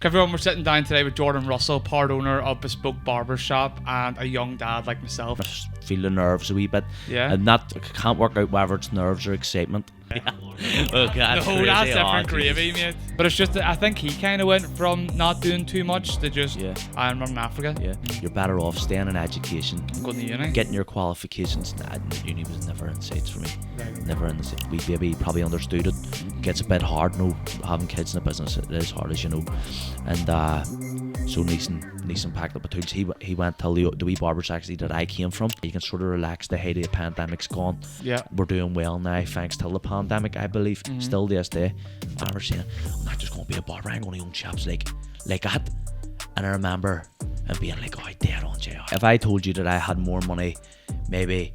Everyone, we're sitting down today with Jordan Russell, part owner of Bespoke Barbershop and a young dad like myself. Just feel the nerves a wee bit. Yeah. And that can't work out whether it's nerves or excitement. Yeah. Oh God, No, that's different gravy, mate. But it's just that I think he kind of went from not doing too much to just I'm running Africa. Yeah. You're better off staying in education. Going to uni. Getting your qualifications. Nah, uni was never in sights for me. Right. Never in the sights. We baby probably understood it. Gets a bit hard, no, having kids in a business, it is hard, as you know. And so Neeson packed up a tools. He went till the wee barbers actually that I came from. You can sort of relax. The height of the pandemic's gone. Yeah. We're doing well now, thanks to the pandemic, I believe. Still to this day. I remember saying, I'm not just going to be a barber, I'm going to own shops like that. And I remember and being like, oh, dead on JR. If I told you that I had more money, maybe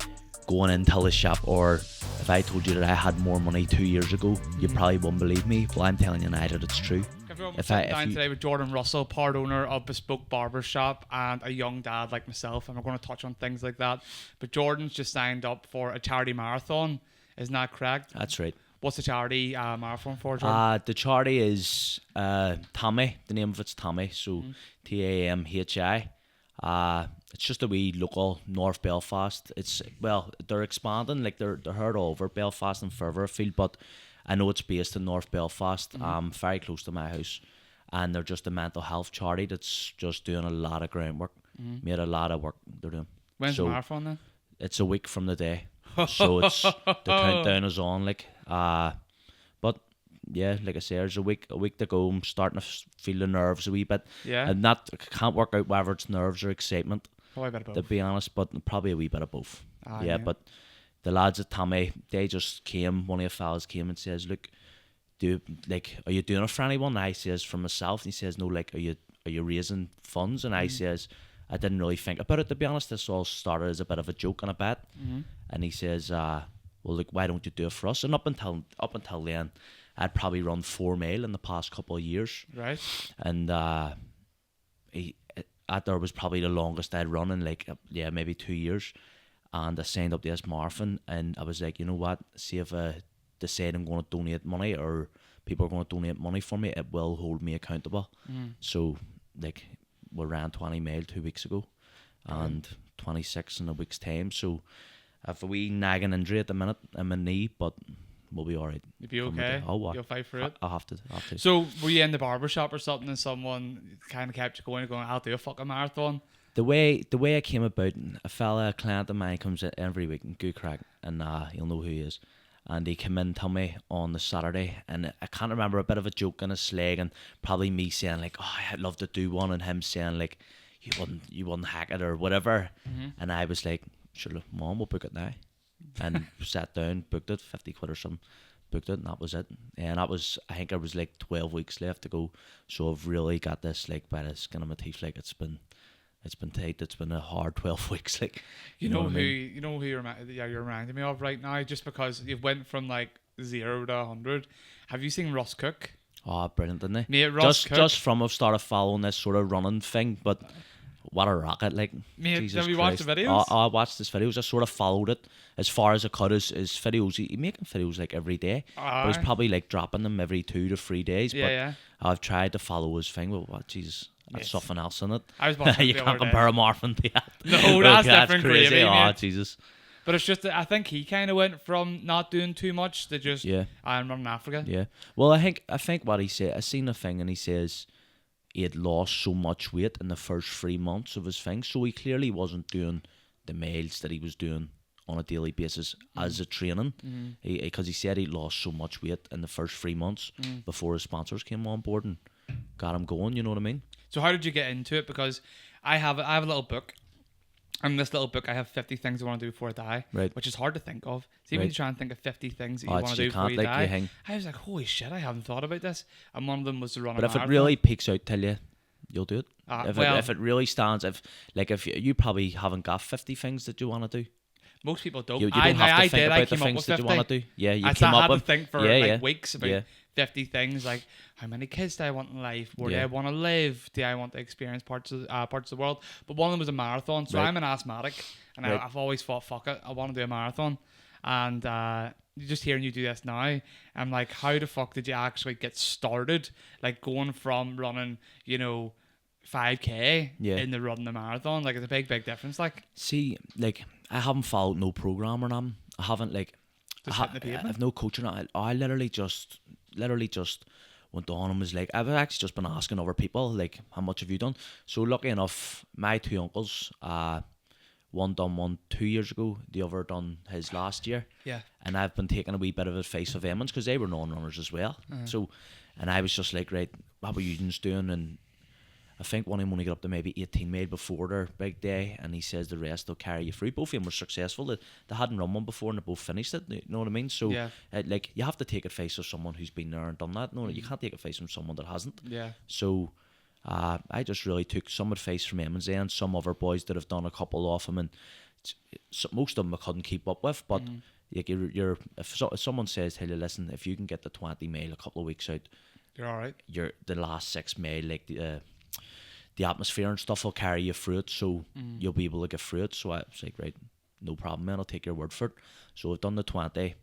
going into the shop, or if I told you that I had more money 2 years ago, you probably wouldn't believe me. Well, I'm telling you now that it's true. Everyone, we're sitting down today with Jordan Russell, part owner of Bespoke Barbershop and a young dad like myself, and we're going to touch on things like that. But Jordan's just signed up for a charity marathon. Isn't that correct? That's right. What's the charity marathon for, Jordan? The charity is Tammy. The name of it's Tammy, so TAMHI. It's just a wee local North Belfast. They're expanding, like they're heard all over Belfast and further afield, but I know it's based in North Belfast, very close to my house, and they're just a mental health charity that's just doing a lot of groundwork. Made a lot of work they're doing. When's the marathon then? It's a week from the day, so it's the countdown is on. But yeah, like I say, there's a week to go. I'm starting to feel the nerves a wee bit. Yeah. And that can't work out whether it's nerves or excitement. Probably a bit of both. To be honest, but probably a wee bit of both. Yeah. But the lads at Tammy, they just came. One of the fellas came and says, "Look, are you doing it for anyone?" And I says, "For myself." And he says, "No, like, are you raising funds?" And I says, "I didn't really think about it, to be honest. This all started as a bit of a joke and a bet." And he says, "Well, look, why don't you do it for us?" And up until then, I'd probably run 4 mile in the past couple of years. Right. And there was probably the longest I'd run in maybe 2 years. And I signed up to this marathon, and I was like, you know what? See, if I decide I'm going to donate money, or people are going to donate money for me, it will hold me accountable. So, we ran 20 mile 2 weeks ago, and 26 in a week's time. So, I have a wee nagging injury at the minute in my knee, but we'll be alright. You'll be okay. You'll fight for it. I'll have to. So, were you in the barbershop or something, and someone kind of kept you going, I'll do a fucking marathon? The way I came about, a client of mine comes in every week, and good crack, and you'll know who he is. And he came in to me on the Saturday, and I can't remember, a bit of a joke in a slag, and probably me saying like, "Oh, I'd love to do one," and him saying like, "You wouldn't hack it," or whatever. And I was like, "Sure, look, Mom, we'll book it now." And sat down, booked it, 50 quid or something, booked it, and that was it. And I think there was like 12 weeks left to go, so I've really got this like by the skin of my teeth. Like it's been tight. It's been a hard 12 weeks. Like you know who you're reminding me of right now, just because you've went from like 0 to 100. Have you seen Ross Cook? Oh, brilliant, didn't they? Mate, Ross Cook. Just from I've started following this sort of running thing, but what a rocket, like. Mate, have you watched the videos? I watched his videos. I sort of followed it as far as I could. His videos, he making videos like every day, but he's probably like dropping them every 2 to 3 days. Yeah. I've tried to follow his thing, but what, Jesus. That's something else in it. I was watching you can't compare a marathon to that. No, that's different crazy. Gravy, oh, Jesus. But it's just that I think he kind of went from not doing too much to just I'm running Africa. Yeah. Well, I think what he said, I seen a thing, and he says he had lost so much weight in the first 3 months of his thing, so he clearly wasn't doing the miles that he was doing on a daily basis as a training, because he said he lost so much weight in the first 3 months before his sponsors came on board and got him going. You know what I mean? So how did you get into it? Because I have a little book. In this little book, I have 50 things I want to do before I die, which is hard to think of. See, when you try and think of 50 things that you want to do before you die, I was like, holy shit, I haven't thought about this. And one of them was to run a marathon. But if it really peaks out, tell you, you'll do it. If it really stands, if you probably haven't got 50 things that you want to do. Most people don't. You don't have to think about the things that you want to do. Yeah, you came up with. I had to think for weeks about 50 things, like how many kids do I want in life? Where do I want to live? Do I want to experience parts of the world? But one of them was a marathon. So I'm an asthmatic, and I've always thought, fuck it, I want to do a marathon. And just hearing you do this now, I'm like, how the fuck did you actually get started? Like going from running, 5K in the running the marathon, like it's a big difference. Like, see, like I haven't followed no program or nothing. I haven't like I have no coaching. I literally just went on and was like, I've actually just been asking other people like, how much have you done? So lucky enough, my two uncles, one done one 2 years ago, the other done his last year. Yeah. And I've been taking a wee bit of advice of them because they were non-runners as well. So, and I was just like, right, what were you doing? And I think one of them only got up to maybe 18 mile before their big day, and he says the rest will carry you through. Both of them were successful. They hadn't run one before and they both finished it. You know what I mean? So, like, you have to take advice of someone who's been there and done that. No, you can't take advice from someone that hasn't. Yeah. So, I just really took some advice from him and some other boys that have done a couple of them, and most of them I couldn't keep up with. But like if someone says, "Hey, listen, if you can get the 20 mile a couple of weeks out, you're all right. You're the last 6 mile, like the atmosphere and stuff will carry you through it, so you'll be able to get through it." So I was like, right, no problem, man, I'll take your word for it. So I've done the 20.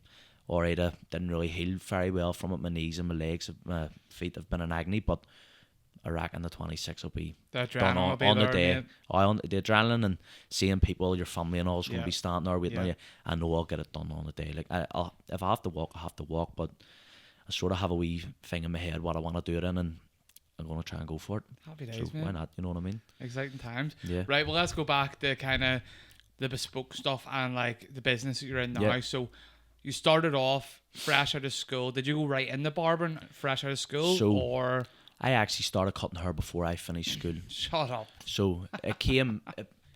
Alright, I didn't really heal very well from it. My knees and my legs, my feet have been in agony, but I reckon the 26 will be done on the day. On the adrenaline and seeing people, your family and all is going to be standing there waiting on you. I know I'll get it done on the day. Like if I have to walk, I have to walk, but I sort of have a wee thing in my head what I want to do it in, and I'm going to try and go for it. Happy days, so man. Why not? You know what I mean? Exciting times. Yeah. Right, well, let's go back to kind of the bespoke stuff and like the business that you're in now. Yeah. So you started off fresh out of school. Did you go right into barbering fresh out of school, or...? I actually started cutting hair before I finished school. Shut up. So it came...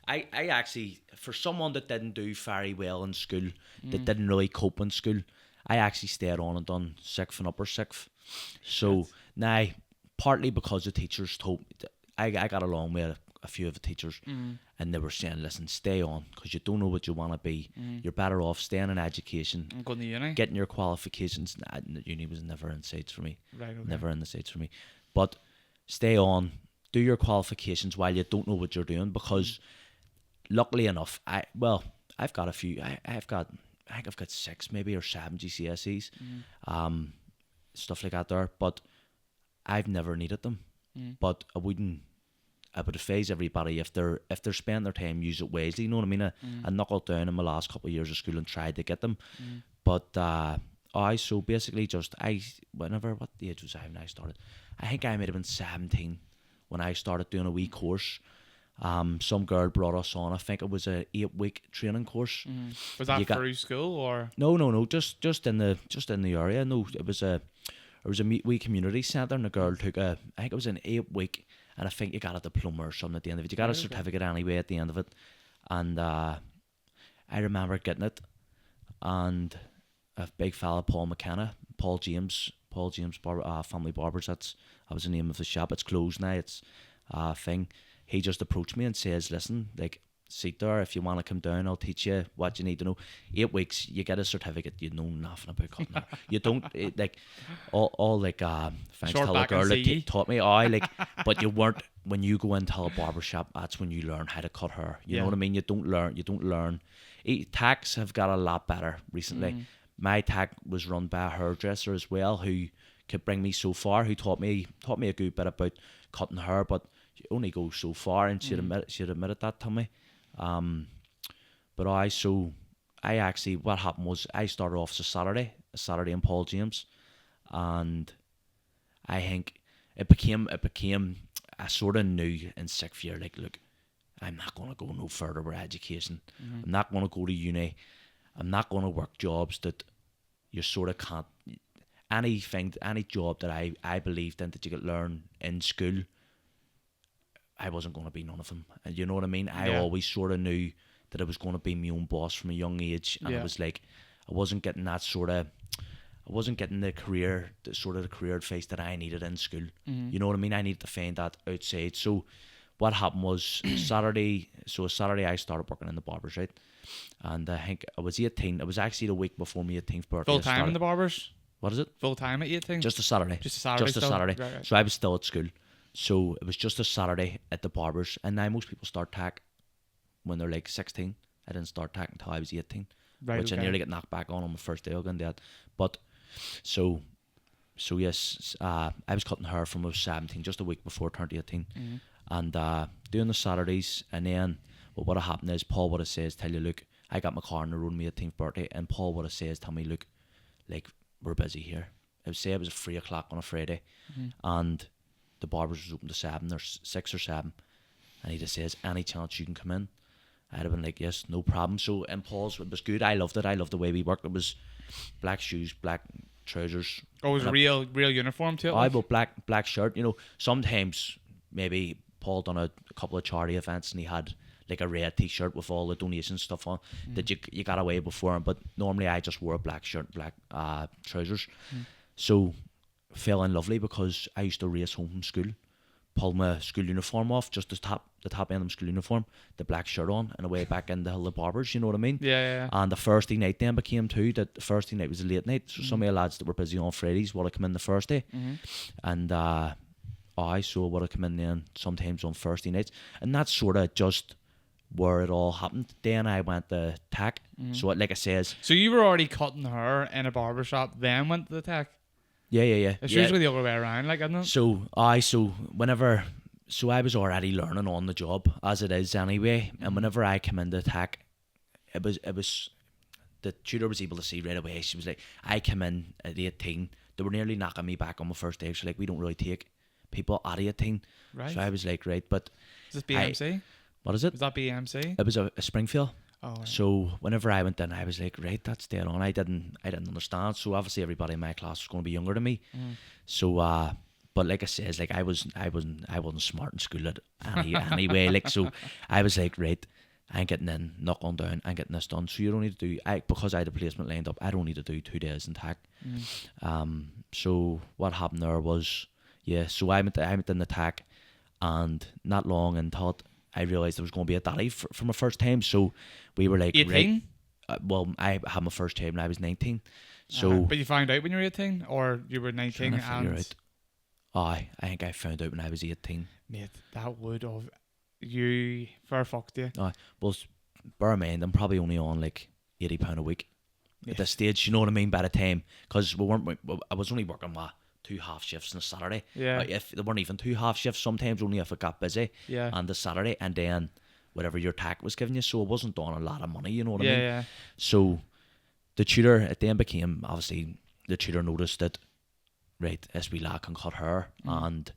I actually, for someone that didn't do very well in school, that didn't really cope in school, I actually stayed on and done 6th and upper 6th. So now, partly because the teachers told me, I got along with a few of the teachers, and they were saying, listen, stay on, because you don't know what you want to be. You're better off staying in education, going to uni, getting your qualifications. Uni was never in sights for me. Right, okay. Never in the sights for me. But stay on, do your qualifications while you don't know what you're doing, because luckily enough, I've got a few. I think I've got 6 maybe or 7 GCSEs, stuff like that there. But I've never needed them. But I would advise everybody, if they're spending their time, use it wisely. You know what I mean? I knuckled down in my last couple of years of school and tried to get them, but so basically what age was I when I started? I think I might have been 17 when I started doing a wee course. Some girl brought us on. I think it was a 8-week training course. Was that through school or? No, just in the area. No, it was a wee community centre, and the girl took I think it was an 8-week, and I think you got a diploma or something at the end of it. You got a certificate anyway at the end of it, and I remember getting it, and a big fella, Paul James Family Barbers. That was the name of the shop. It's closed now. It's thing. He just approached me and says, "Listen, like, sit there. If you want to come down, I'll teach you what you need to know. 8 weeks, you get a certificate. You know nothing about cutting hair. You don't like all like thanks to the girl that taught me. But you weren't when you go into a barbershop. That's when you learn how to cut hair. You know what I mean? You don't learn. Tax have got a lot better recently. My tack was run by a hairdresser as well, who could bring me so far. Who taught me a good bit about cutting hair, but you only go so far, and she'd admitted that to me. But I actually, what happened was I started off as a Saturday in Paul James, and I think it became I sort of knew in 6th year, like, look, I'm not going to go no further with education. I'm not going to go to uni. I'm not going to work jobs that you sort of can't. Any job that I believed in that you could learn in school, I wasn't going to be none of them. And you know what I mean? I always sort of knew that I was going to be my own boss from a young age, and it was like I wasn't getting the career advice that I needed in school. You know what I mean? I needed to find that outside. So what happened was Saturday I started working in the barbers, right? And I think I was 18. It was actually the week before my 18th birthday. Full time in the barbers? What is it? Full time at 18? Just a Saturday. Just a Saturday. Right. So I was still at school. So it was just a Saturday at the barbers. And now most people start tack when they're like 16. I didn't start tack until I was 18. which I nearly get knocked back on my first day again. That, but so yes, I was cutting hair from I was 17, just a week before I turned 18, and doing the Saturdays, and then what had happened is Paul would have says, tell you, look, I got my car on the road on my 18th birthday, and Paul would have says, tell me, look, like, we're busy here. I would say it was 3 o'clock on a Friday, and the barbers was open to 7, there's 6 or 7, and he just says, any chance you can come in? I'd have been like, yes, no problem. So in Paul's, it was good. I loved it. I loved the way we worked. It was black shoes, black trousers. Oh, it was a real uniform too? But black shirt. You know, sometimes maybe Paul done a couple of charity events and he had like a red t-shirt with all the donation stuff on that you got away before. But normally I just wore a black shirt, black trousers. So fell in lovely because I used to race home from school, pull my school uniform off, just the top end of my school uniform, the black shirt on, and away back into the barbers, you know what I mean? Yeah. And the Thursday night then became too, that the Thursday night was a late night, so some of the lads that were busy on Fridays would have come in the Thursday, and so I would have come in then sometimes on Thursday nights, and that's sort of just where it all happened. Then I went to tack, so like I says... So you were already cutting hair in a barbershop, then went to the tack? Yeah. It's usually the other way around, like, isn't it? So I was already learning on the job, as it is anyway, and whenever I came into tack, it was the tutor was able to see right away. She was like, I came in at 18, they were nearly knocking me back on my first day. She's like, we don't really take people at 18. Right. So I was like, right, but... Is this BMC? What is it? Was that BMC? It was a Springfield. Oh, right. So whenever I went in, I was like, right, that's dead on. I didn't understand. So obviously everybody in my class was going to be younger than me. So but like I says, like I wasn't smart in school anyway. Like, so I was like, right, I'm getting in, knock on down, I'm getting this done. So you don't need to do because I had a placement lined up, I don't need to do 2 days in tack. So what happened there was, so I went in the tack, and not long until I realised there was going to be a daddy for my first time. So we were like, 18? Right, I had my first time when I was 19. So, but you found out when you were 18, or you were 19 and... I think I found out when I was 18. Mate, that would have... You... Fair fuck to you. Well, bear in mind, I'm probably only on like £80 a week at this stage, you know what I mean, by the time. Because I was only working 2 half shifts on a Saturday. Yeah. If there weren't even 2 half shifts, sometimes only if it got busy. Yeah. And the Saturday, and then whatever your tack was giving you. So it wasn't on a lot of money, you know what I mean? Yeah. So the tutor, it then became, obviously, the tutor noticed that, right, this wee lad can cut hair, and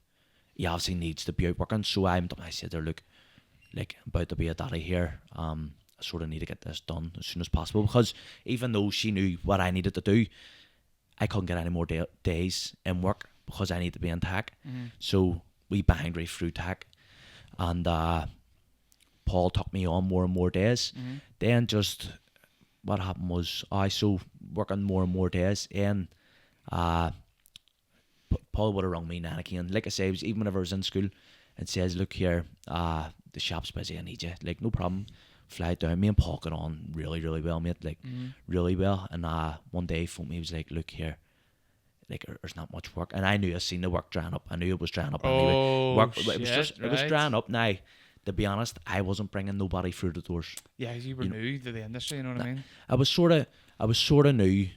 he obviously needs to be out working. So I said there, look, like, about to be a daddy here, I sort of need to get this done as soon as possible, because even though she knew what I needed to do, I couldn't get any more days in work because I need to be in tack. So we banged right through tack, and Paul took me on more and more days. Then just what happened was so working more and more days, and Paul would have rung me now again. Like I say, even whenever I was in school, and says, look here, the shop's busy, I need you. Like, no problem. Fly down. Me and Paul got on really, really well, mate. Like, really well. And one day he phoned me, he was like, look here, like, there's not much work. And I knew I seen the work drying up. I knew it was drying up anyway. It was drying up. Now, to be honest, I wasn't bringing nobody through the doors. Yeah, you were new to the industry, you know what I mean? I was sort of new.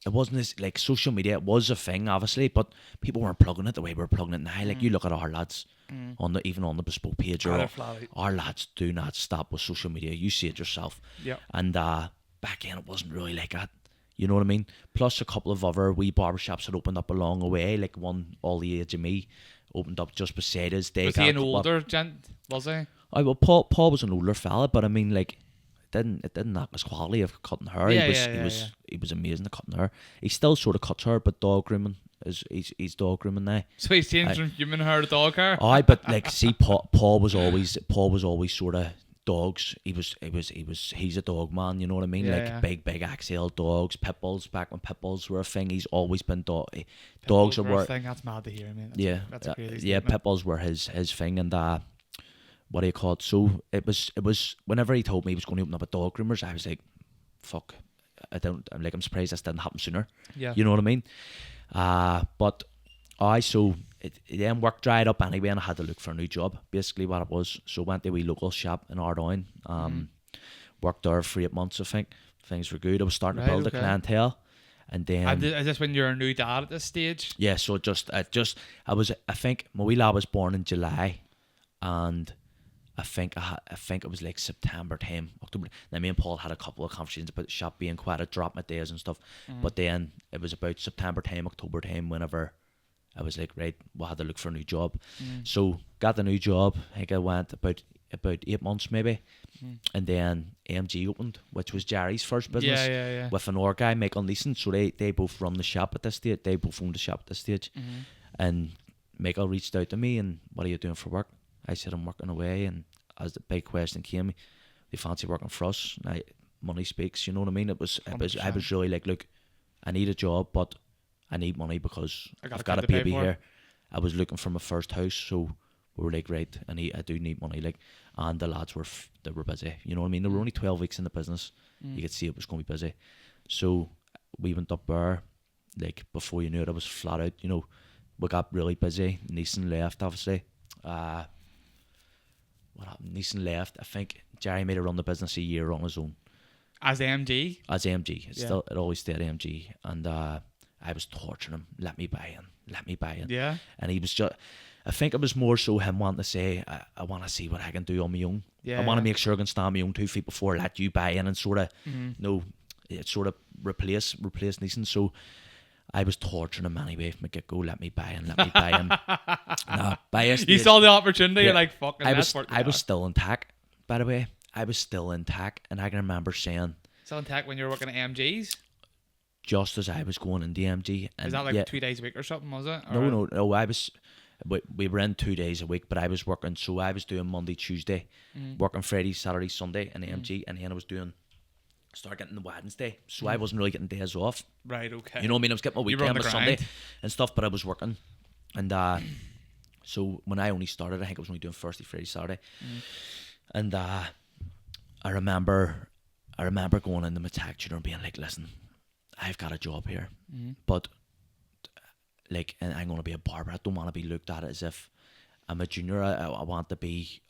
It wasn't as, like, social media, it was a thing, obviously, but people weren't plugging it the way we're plugging it now. Like, you look at our lads, even on the Bespoke page, our lads do not stop with social media. You see it yourself. Yeah. And back then, it wasn't really like that. You know what I mean? Plus, a couple of other wee barbershops had opened up along the way. Like, one, all the age of me, opened up just beside us. Was he an older gent, was he? Well, Paul was an older fella, but I mean, like, it didn't knock his quality of cutting hair. He was amazing at cutting hair. He still sort of cuts hair, but dog grooming he's dog grooming now. So he's changed from human hair to dog hair. But like, see, Paul was always sort of dogs. He's a dog man. You know what I mean? Big axle dogs, pit bulls. Back when pit bulls were a thing, he's always been dogs were a thing. That's mad to hear, man. That's a crazy statement. Pit bulls were his thing, and what do you call it? So it was whenever he told me he was going to open up a dog groomers, I was like, fuck, I'm surprised this didn't happen sooner. Yeah. You know what I mean? So it then work dried up anyway, and I had to look for a new job, basically what it was. So went to a wee local shop in Ardoyne, Worked there for 8 months, I think. Things were good. I was starting to build a clientele. And then... is this when you're a new dad at this stage? Yeah, so I think my wee lad was born in July, and I think it was like September time, October. Now me and Paul had a couple of conversations about the shop being quite a drop my days and stuff. But then it was about September time, October time, whenever I was like, right, we'll have to look for a new job. So got the new job. I think I went about 8 months maybe. And then AMG opened, which was Jerry's first business. With an guy, Michael Neeson. So they both run the shop at this stage. They both own the shop at this stage. And Michael reached out to me and, what are you doing for work? I said, I'm working away. And as the big question came, do you fancy working for us? And money speaks, you know what I mean? I was really like, look, I need a job, but I need money because I've got a baby here. I was looking for my first house, so we were like, right, I do need money, like, and the lads were busy, you know what I mean? There were only 12 weeks in the business. You could see it was going to be busy. So we went up there, like, before you knew it, I was flat out, you know. We got really busy. Neeson left, obviously. What happened? Neeson left. I think Jerry made her run the business a year on his own. As AMG? As AMG. It always stayed AMG. And I was torturing him. Let me buy in. Yeah. And he was just... I think it was more so him wanting to say, I want to see what I can do on my own. I want to make sure I can stand on my own 2 feet before I let you buy in and sort of, sort of replace Neeson. So I was torturing him anyway from the get-go. Let me buy in. You saw the opportunity, you're like, fucking, I was still in TAC, by the way. I was still in TAC, and I can remember saying... Still in TAC when you were working at AMGs? Just as I was going into AMG. Is that like 2 days a week or something, was it? Or? No, I was... We were in 2 days a week, but I was working, so I was doing Monday, Tuesday, working Friday, Saturday, Sunday in AMG, and then I was started getting the Wednesday, so I wasn't really getting days off. Right, okay. You know what I mean? I was getting my weekend, my Sunday and stuff, but I was working. And so when I only started, I think I was only doing Thursday, Friday, Saturday. And I remember going into my tech tutor and being like, listen, I've got a job here, but like, and I'm going to be a barber. I don't want to be looked at as if I'm a junior. I want to be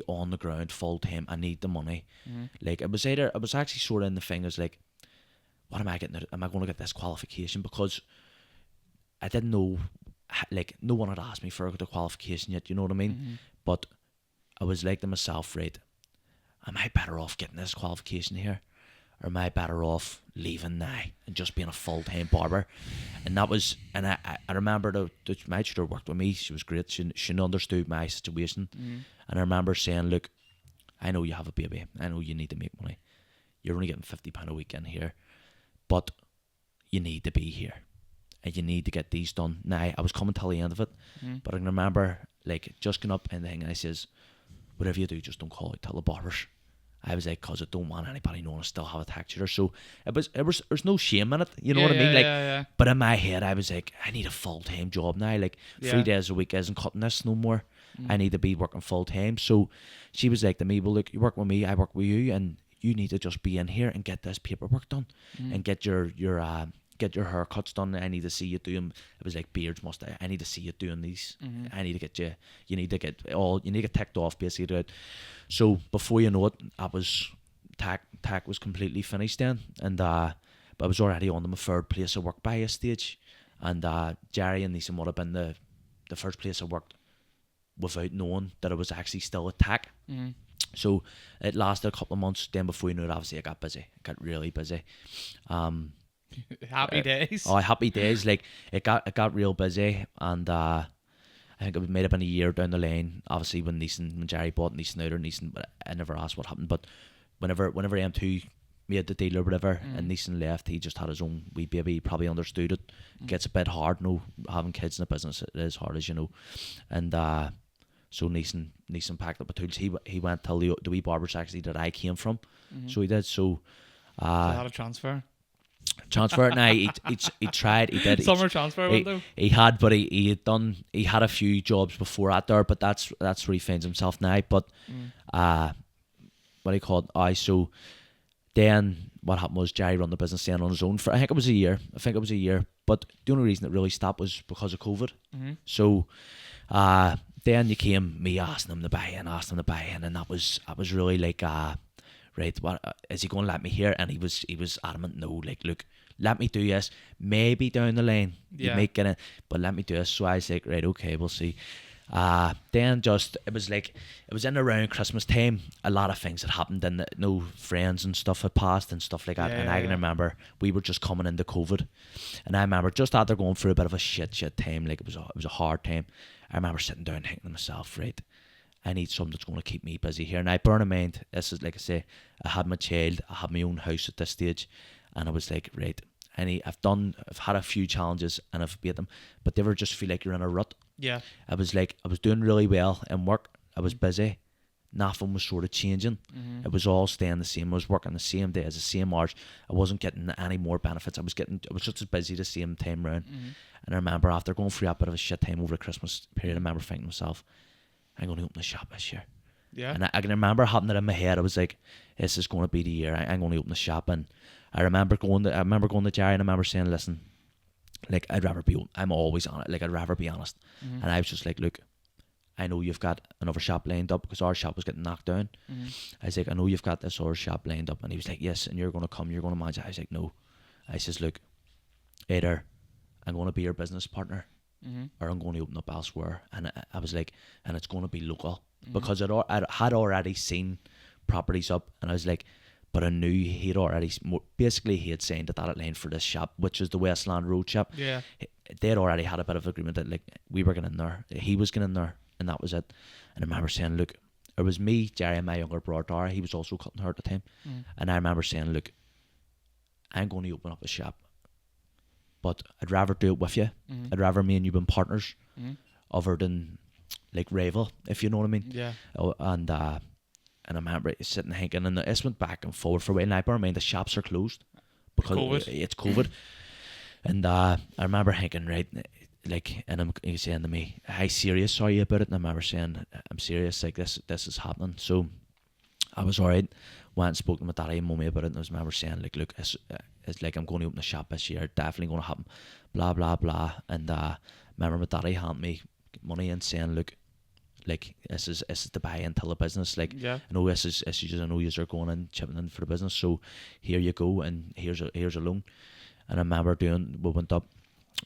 on the ground full time. I need the money. Like, I was actually sort of in the thing as like, what am I getting? Am I going to get this qualification? Because I didn't know, like, no one had asked me for the qualification yet. You know what I mean? But I was like to myself, right, am I better off getting this qualification here, or am I better off leaving now and just being a full-time barber? And that was, and I remember my tutor worked with me. She was great. She understood my situation. And I remember saying, look, I know you have a baby. I know you need to make money. You're only getting £50 a week in here, but you need to be here and you need to get these done. Now, I was coming till the end of it, but I can remember, like, just going up and the thing, and I says, whatever you do, just don't call out till the barbers. I was like, cause I don't want anybody knowing I still have a tax tutor. So there's no shame in it. You know what I mean? Like, but in my head, I was like, I need a full-time job now. Like, 3 days a week isn't cutting this no more. I need to be working full-time. So she was like to me, well, look, you work with me, I work with you, and you need to just be in here and get this paperwork done and get your haircuts done. I need to see you doing. It was like beards, mustache. I need to see you doing these. I need to get you. You need to get ticked off basically. So before you know it, I was tack was completely finished then, and but I was already on to my third place of work by a stage, and Jerry and Neeson would have been the first place I worked without knowing that I was actually still at tack. So it lasted a couple of months. Then before you knew it, obviously I got busy. I got really busy. Happy days. Oh, happy days. Like, it got real busy, and I think it might have been a year down the line. Obviously, when Jerry bought Neeson out, or Neeson, but I never asked what happened. But whenever M2 made the deal or whatever, and Neeson left, he just had his own wee baby. He probably understood it. It gets a bit hard, having kids in the business. It is hard, as you know. And so Neeson packed up the tools. He went till the wee barbers actually that I came from. So he did. So had a transfer. Now he tried. He did summer transfer window. He had, but he had a few jobs before that there. But that's where he finds himself now. But what do you call it? So then what happened was Jerry run the business then on his own for I think it was a year. But the only reason it really stopped was because of COVID. So then you came me asking him to buy in, and that was really like right, what is he going to let me here? And he was adamant, no, like, look, let me do this. Maybe down the lane you might get it, but let me do this. So I was like, right, okay, we'll see. Then it was in around Christmas time. A lot of things had happened, and no friends and stuff had passed and stuff like that. And I can remember we were just coming into COVID, and I remember just after going through a bit of a shit time, like it was a hard time. I remember sitting down thinking to myself, right, I need something that's going to keep me busy here. And I bear in mind, this is like I say, I had my child, I had my own house at this stage, and I was like, right, I've had a few challenges and I've beat them, but they ever just feel like you're in a rut. Yeah. I was doing really well in work. I was busy. Nothing was sort of changing. It was all staying the same. I was working the same day as the same hours. I wasn't getting any more benefits. I was just as busy the same time round. And I remember after going through a bit of a shit time over the Christmas period, I remember thinking to myself, I'm going to open a shop this year. Yeah. And I can remember having it in my head. I was like, this is going to be the year. I'm going to open a shop. And I remember going to Jerry, and I remember saying, listen, like, I'm always on it. Like, I'd rather be honest. And I was just like, look, I know you've got another shop lined up, because our shop was getting knocked down. I was like, I know you've got this other shop lined up. And he was like, yes, and you're going to come, you're going to manage it. I was like, no. I says, look, either I'm going to be your business partner, or I'm going to open up elsewhere. And I was like, and it's going to be local, because I had already seen properties up, and I was like, but I knew he had signed a dotted line for this shop, which is the Westland Road shop. Yeah. They'd already had a bit of agreement that, like, we were getting in there, he was getting in there, and that was it. And I remember saying, look, it was me, Jerry, and my younger brother Dara. He was also cutting hair at the time. And I remember saying, look, I'm going to open up a shop, but I'd rather do it with you. I'd rather me and you been partners, other than like rival, if you know what I mean. Yeah. And I remember sitting thinking, and this went back and forward for a while. And I bear in mind the shops are closed because it's COVID. And I remember thinking, right, like, and he's saying to me, "How serious are you about it?" And I remember saying, "I'm serious. Like, this is happening." So I was alright. Went and spoke to my daddy and mummy about it, and I remember saying, like, look, it's like, I'm going to open a shop this year. Definitely going to happen. Blah blah blah. And remember my daddy handed me money and saying, look, like, this is to buy into the business. Like, yeah. I know this is I know you're going in, chipping in for the business. So here you go, and here's a loan. And I remember we went up,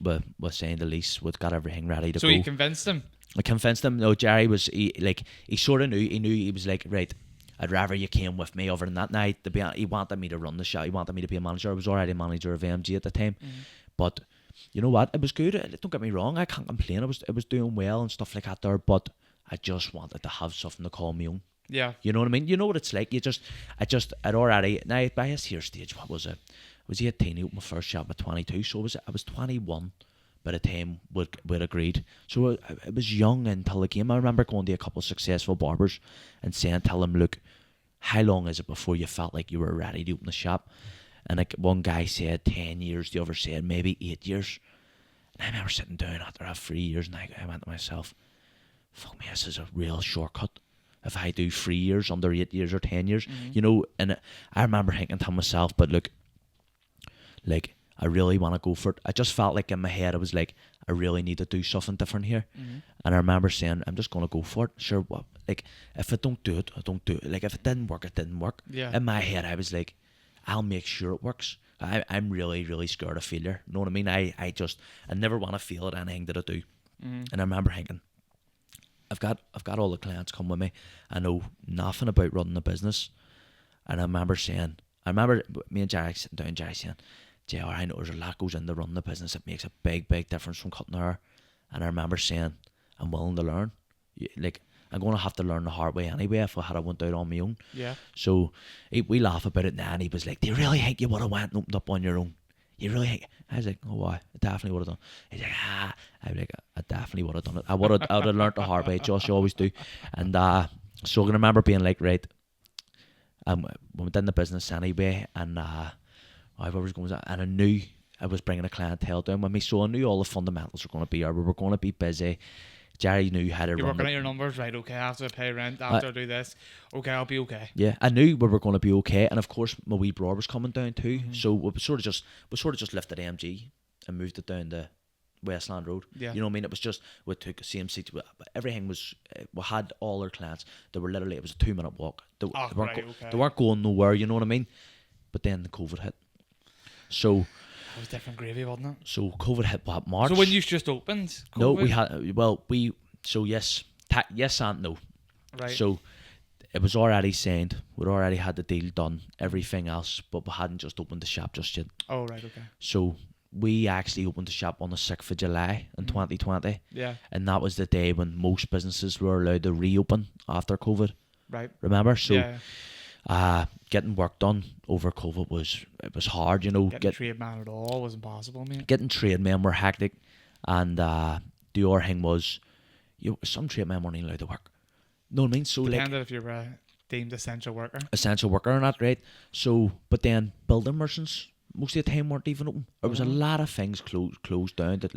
we signed the lease, we got everything ready to go. So you convinced him? I convinced him. No, Jerry he sort of knew. He knew. He was like, right, I'd rather you came with me over than that night. He wanted me to run the shop. He wanted me to be a manager. I was already a manager of AMG at the time. But you know what? It was good. Don't get me wrong. I can't complain. It was doing well and stuff like that there. But I just wanted to have something to call me own. Yeah. You know what I mean? You know what it's like. I'd already, now by this here stage, what was it? I was 18, I opened my first shop at 22, so I was 21 by the time we'd agreed. So I was young until the game. I remember going to a couple of successful barbers and tell them, look, how long is it before you felt like you were ready to open the shop? And like one guy said 10 years, the other said maybe 8 years. And I remember sitting down after 3 years, and I went to myself, fuck me, this is a real shortcut. If I do 3 years, under 8 years or 10 years, you know. And I remember thinking to myself, but look, like, I really want to go for it. I just felt like in my head, I was like, I really need to do something different here. And I remember saying, I'm just going to go for it. Sure, what? Like, if I don't do it, I don't do it. Like, if it didn't work, it didn't work. Yeah. In my head, I was like, I'll make sure it works. I'm really, really scared of failure. You know what I mean? I never want to fail at anything that I do. And I remember thinking, I've got all the clients come with me. I know nothing about running a business. And I remember me and Jerry sitting down, Jerry saying, JR, I know there's a lot goes into running the business. It makes a big, big difference from cutting hair. And I remember saying, I'm willing to learn. Like, I'm going to have to learn the hard way anyway if I went out on my own. Yeah. So we laugh about it now, and he was like, do you really think you would have went and opened up on your own? You really think? I was like, oh, why? I definitely would have done. He's like, I was like, I definitely would have done it. I would have learned the hard way. Josh, you always do. And so I can remember being like, right, we went in the business anyway, and I was going, and I knew I was bringing a clientele down with me, so I knew all the fundamentals were going to be there. We were going to be busy. Jerry knew how to run. You're working out your numbers, right? Okay, after I pay rent, after I do this, okay, I'll be okay. Yeah, I knew we were going to be okay, and of course my wee brother was coming down too. So we sort of just lifted AMG and moved it down to Westland Road. Yeah. You know what I mean? It was just, we took the same seats. Everything was, we had all our clients. They were literally, it was a 2-minute walk. They weren't going nowhere, you know what I mean? But then the COVID hit. So it was different gravy, wasn't it? So COVID hit what, March? So when you just opened? COVID? No, we had, so yes and no. Right. So it was already signed. We'd already had the deal done, everything else, but we hadn't just opened the shop just yet. Oh, right, okay. So we actually opened the shop on the 6th of July in 2020. Yeah. And that was the day when most businesses were allowed to reopen after COVID. Right. Remember? So getting work done over COVID was hard, you know. Getting tradesmen at all was impossible, mate. Getting tradesmen were hectic, and the other thing was, some tradesmen weren't even allowed to work. Know what I mean? So depended if you were deemed essential worker. Essential worker or not, right? So, but then building merchants most of the time weren't even open. There was a lot of things closed down that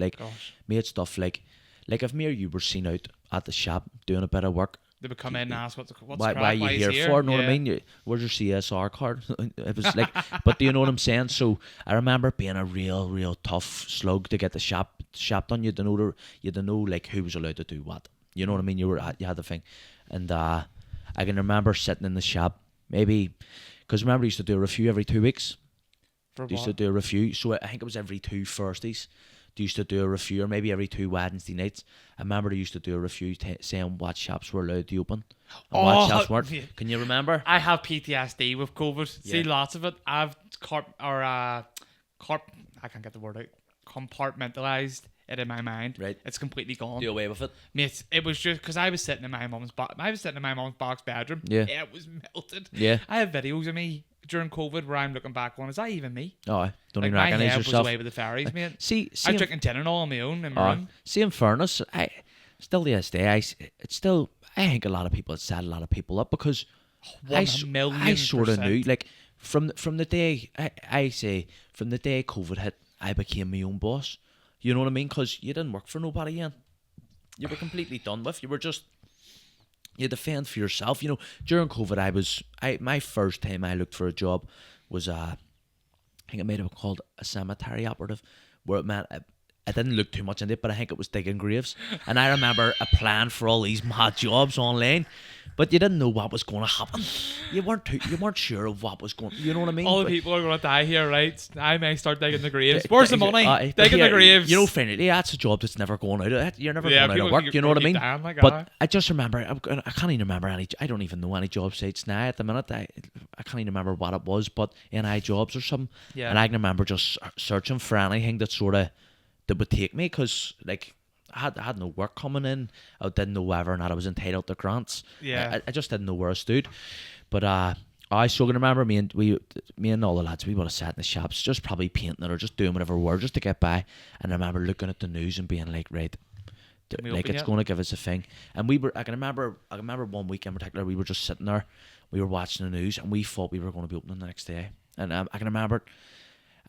made stuff like if me or you were seen out at the shop doing a bit of work, they would come in and ask what's why you here for? Know what I mean? Where's your CSR card? It was like, but do you know what I'm saying? So I remember being a real tough slug to get the shop done. You had to know like who was allowed to do what. You know what I mean? You had the thing, and I can remember sitting in the shop maybe because remember I used to do a review every 2 weeks. Used to do a review, so I think it was every 2 Thursdays. They used to do a review, or maybe every 2 Wednesday nights. I remember they used to do a review saying what shops were allowed to open and what shops weren't. Yeah. Can you remember? I have PTSD with COVID. Yeah. See, lots of it. I've I can't get the word out. Compartmentalized it in my mind. Right. It's completely gone. Do away with it. Mate, it was just because I was sitting in my mum's box bedroom. Yeah. It was melted. Yeah. I have videos of me during COVID where I'm looking back on, is that even me? Oh, I don't like even recognise yourself. My head was away with the fairies, mate. See, I'm drinking Tylenol on my own in my room. See, in fairness, I still to this day, I think a lot of people, it set a lot of people up because I sort of knew, like, from the day, I say, from the day COVID hit, I became my own boss. You know what I mean? Because you didn't work for nobody then. You were completely done with. You had to fend for yourself. You know, during COVID, my first time I looked for a job was I think it might have been called a cemetery operative, where it meant I didn't look too much into it, but I think it was digging graves. And I remember applying for all these mad jobs online, but you didn't know what was going to happen. You weren't sure of what was going. You know what I mean? All the people are going to die here, right? I may start digging the graves. Where's the money? Digging the graves. You know, finally, that's a job that's never going out. You're never going out of work. You know what I mean? But I just remember, I can't even remember any. I don't even know any job sites now at the minute. I can't even remember what it was, but NI jobs or something. Yeah. And I can remember just searching for anything that would take me, because like I had no work coming in. I didn't know whether or not I was entitled to grants. Yeah, I just didn't know where I stood. But I still can remember me and all the lads, we would have sat in the shops just probably painting it or just doing whatever we were just to get by. And I remember looking at the news and being like, right, like it's going to give us a thing. And I can remember one week in particular, we were just sitting there, we were watching the news, and we thought we were going to be opening the next day. And I can remember,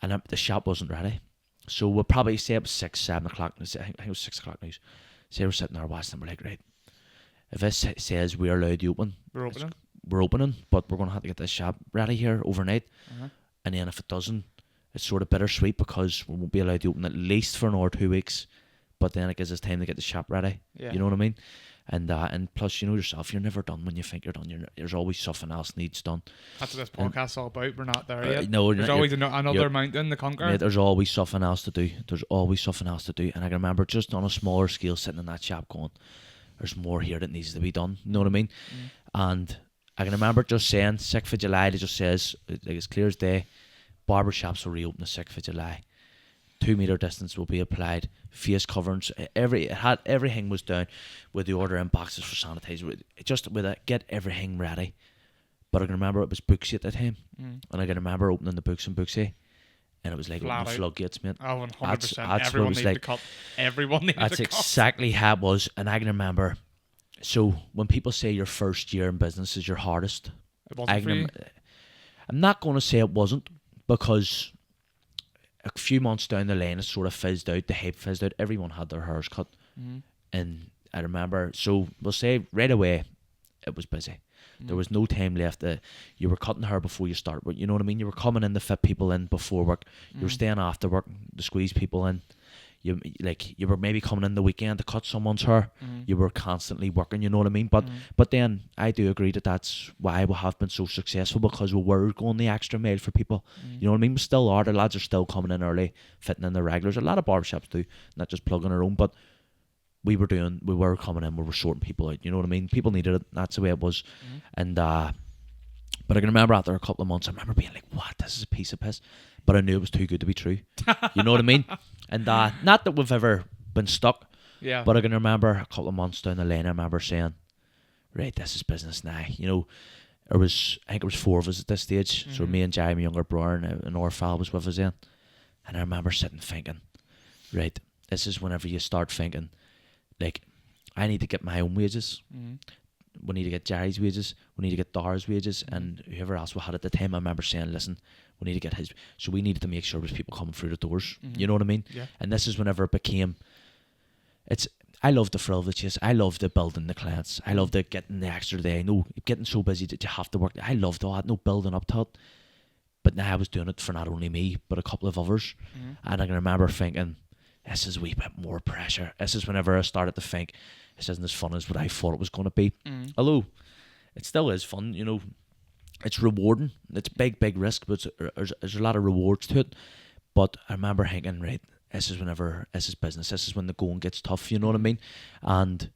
and the shop wasn't ready. So we'll probably say it was 6, 7 o'clock. I think it was 6 o'clock news. Say we're sitting there watching them. We're like, right, if this says we're allowed to open, we're opening, but we're going to have to get this shop ready here overnight. Uh-huh. And then if it doesn't, it's sort of bittersweet because we won't be allowed to open at least for another 2 weeks. But then it gives us time to get the shop ready. Yeah. You know what I mean? And plus, you know yourself, you're never done when you think you're done. There's always something else needs done. That's what this podcast's all about. We're not there yet. No, there's always another mountain to conquer. Yeah, there's always something else to do. And I can remember just on a smaller scale sitting in that shop going, there's more here that needs to be done. You know what I mean? Mm. And I can remember just saying, 6th of July, it just says, like it's clear as day, barbershops will reopen the 6th of July. 2 meter distance will be applied. Face coverings, everything was down with the order in boxes for sanitizer. Just with it, get everything ready. But I can remember it was Booksy at the time, and I can remember opening the books in Booksy, and it was like opening floodgates, mate. Oh, 100%. Everyone needed to cut. Everyone needed to cut. That's exactly how it was, and I can remember. So when people say your first year in business is your hardest, it wasn't for you. I'm not going to say it wasn't, because a few months down the line, it sort of fizzed out. The hype fizzed out. Everyone had their hairs cut. Mm-hmm. And I remember, so we'll say right away, it was busy. Mm-hmm. There was no time left. You were cutting hair before you start work. You know what I mean? You were coming in to fit people in before work. You were staying after work to squeeze people in. you were maybe coming in the weekend to cut someone's hair. You were constantly working, you know what I mean? But then I do agree that that's why we have been so successful, because we were going the extra mile for people. You know what I mean? We still are. The lads are still coming in early, fitting in the regulars. A lot of barbershops do, not just plugging our own, but we were coming in, we were sorting people out, you know what I mean? People needed it, that's the way it was. And but I can remember after a couple of months, I remember being like, what, this is a piece of piss. But I knew it was too good to be true. You know what I mean? And not that we've ever been stuck, but I can remember a couple of months down the lane, I remember saying, right, this is business now. You know, I think it was 4 of us at this stage. So me and Jai, my younger brother, and another fella was with us then. And I remember sitting thinking, right, this is whenever you start thinking, like, I need to get my own wages. We need to get Jerry's wages. We need to get Dar's wages, and whoever else we had at the time. I remember saying, listen, we need to get his. So we needed to make sure there was people coming through the doors. You know what I mean? Yeah. And this is whenever it became. I love the thrill of the chase. I love the building the clients. I love the getting the extra day. No, getting so busy that you have to work. I loved all that. No building up to it. But now I was doing it for not only me, but a couple of others. And I can remember thinking, this is a wee bit more pressure. This is whenever I started to think, this isn't as fun as what I thought it was going to be. Although, it still is fun, you know. It's rewarding. It's big risk, but there's a lot of rewards to it. But I remember thinking, right, this is business. This is when the going gets tough, you know what I mean? And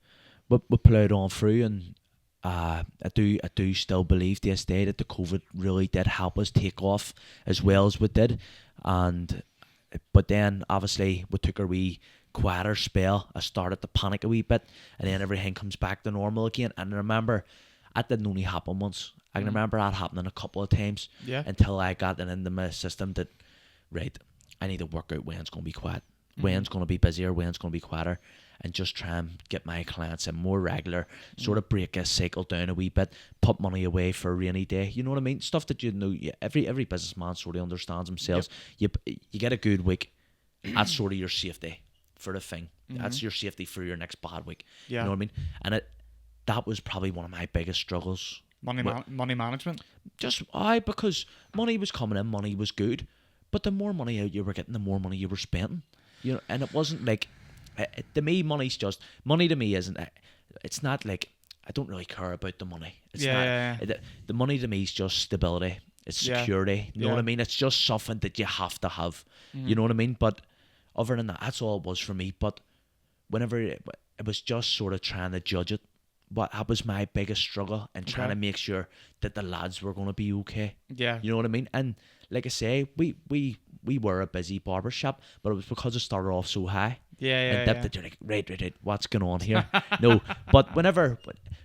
we ploughed on through, and I do still believe to this day that the COVID really did help us take off as well as we did. But then, obviously, we took a wee quieter spell. I started to panic a wee bit, and then everything comes back to normal again. And I remember that didn't only happen once. I can remember that happening a couple of times until I got it into my system that, right, I need to work out when it's going to be quiet, when it's going to be busier, when it's going to be quieter, and just try and get my clients in more regular, sort of break a cycle down a wee bit, put money away for a rainy day. You know what I mean? Stuff that you know, every businessman sort of understands themselves. You get a good week, that's sort of your safety for the thing. That's your safety for your next bad week. You know what I mean? And that was probably one of my biggest struggles. Money management? Just because money was coming in, money was good, but the more money out you were getting, the more money you were spending. You know, and it wasn't like, to me, money to me isn't, it's not like, I don't really care about the money. It's the money to me is just stability. It's security. You know what I mean? It's just something that you have to have. You know what I mean? But other than that, that's all it was for me. But whenever it was just sort of trying to judge it, but that was my biggest struggle, and trying to make sure that the lads were going to be okay. Yeah. You know what I mean? And like I say, we were a busy barbershop, but it was because it started off so high. And that you're like, right, what's going on here? No, but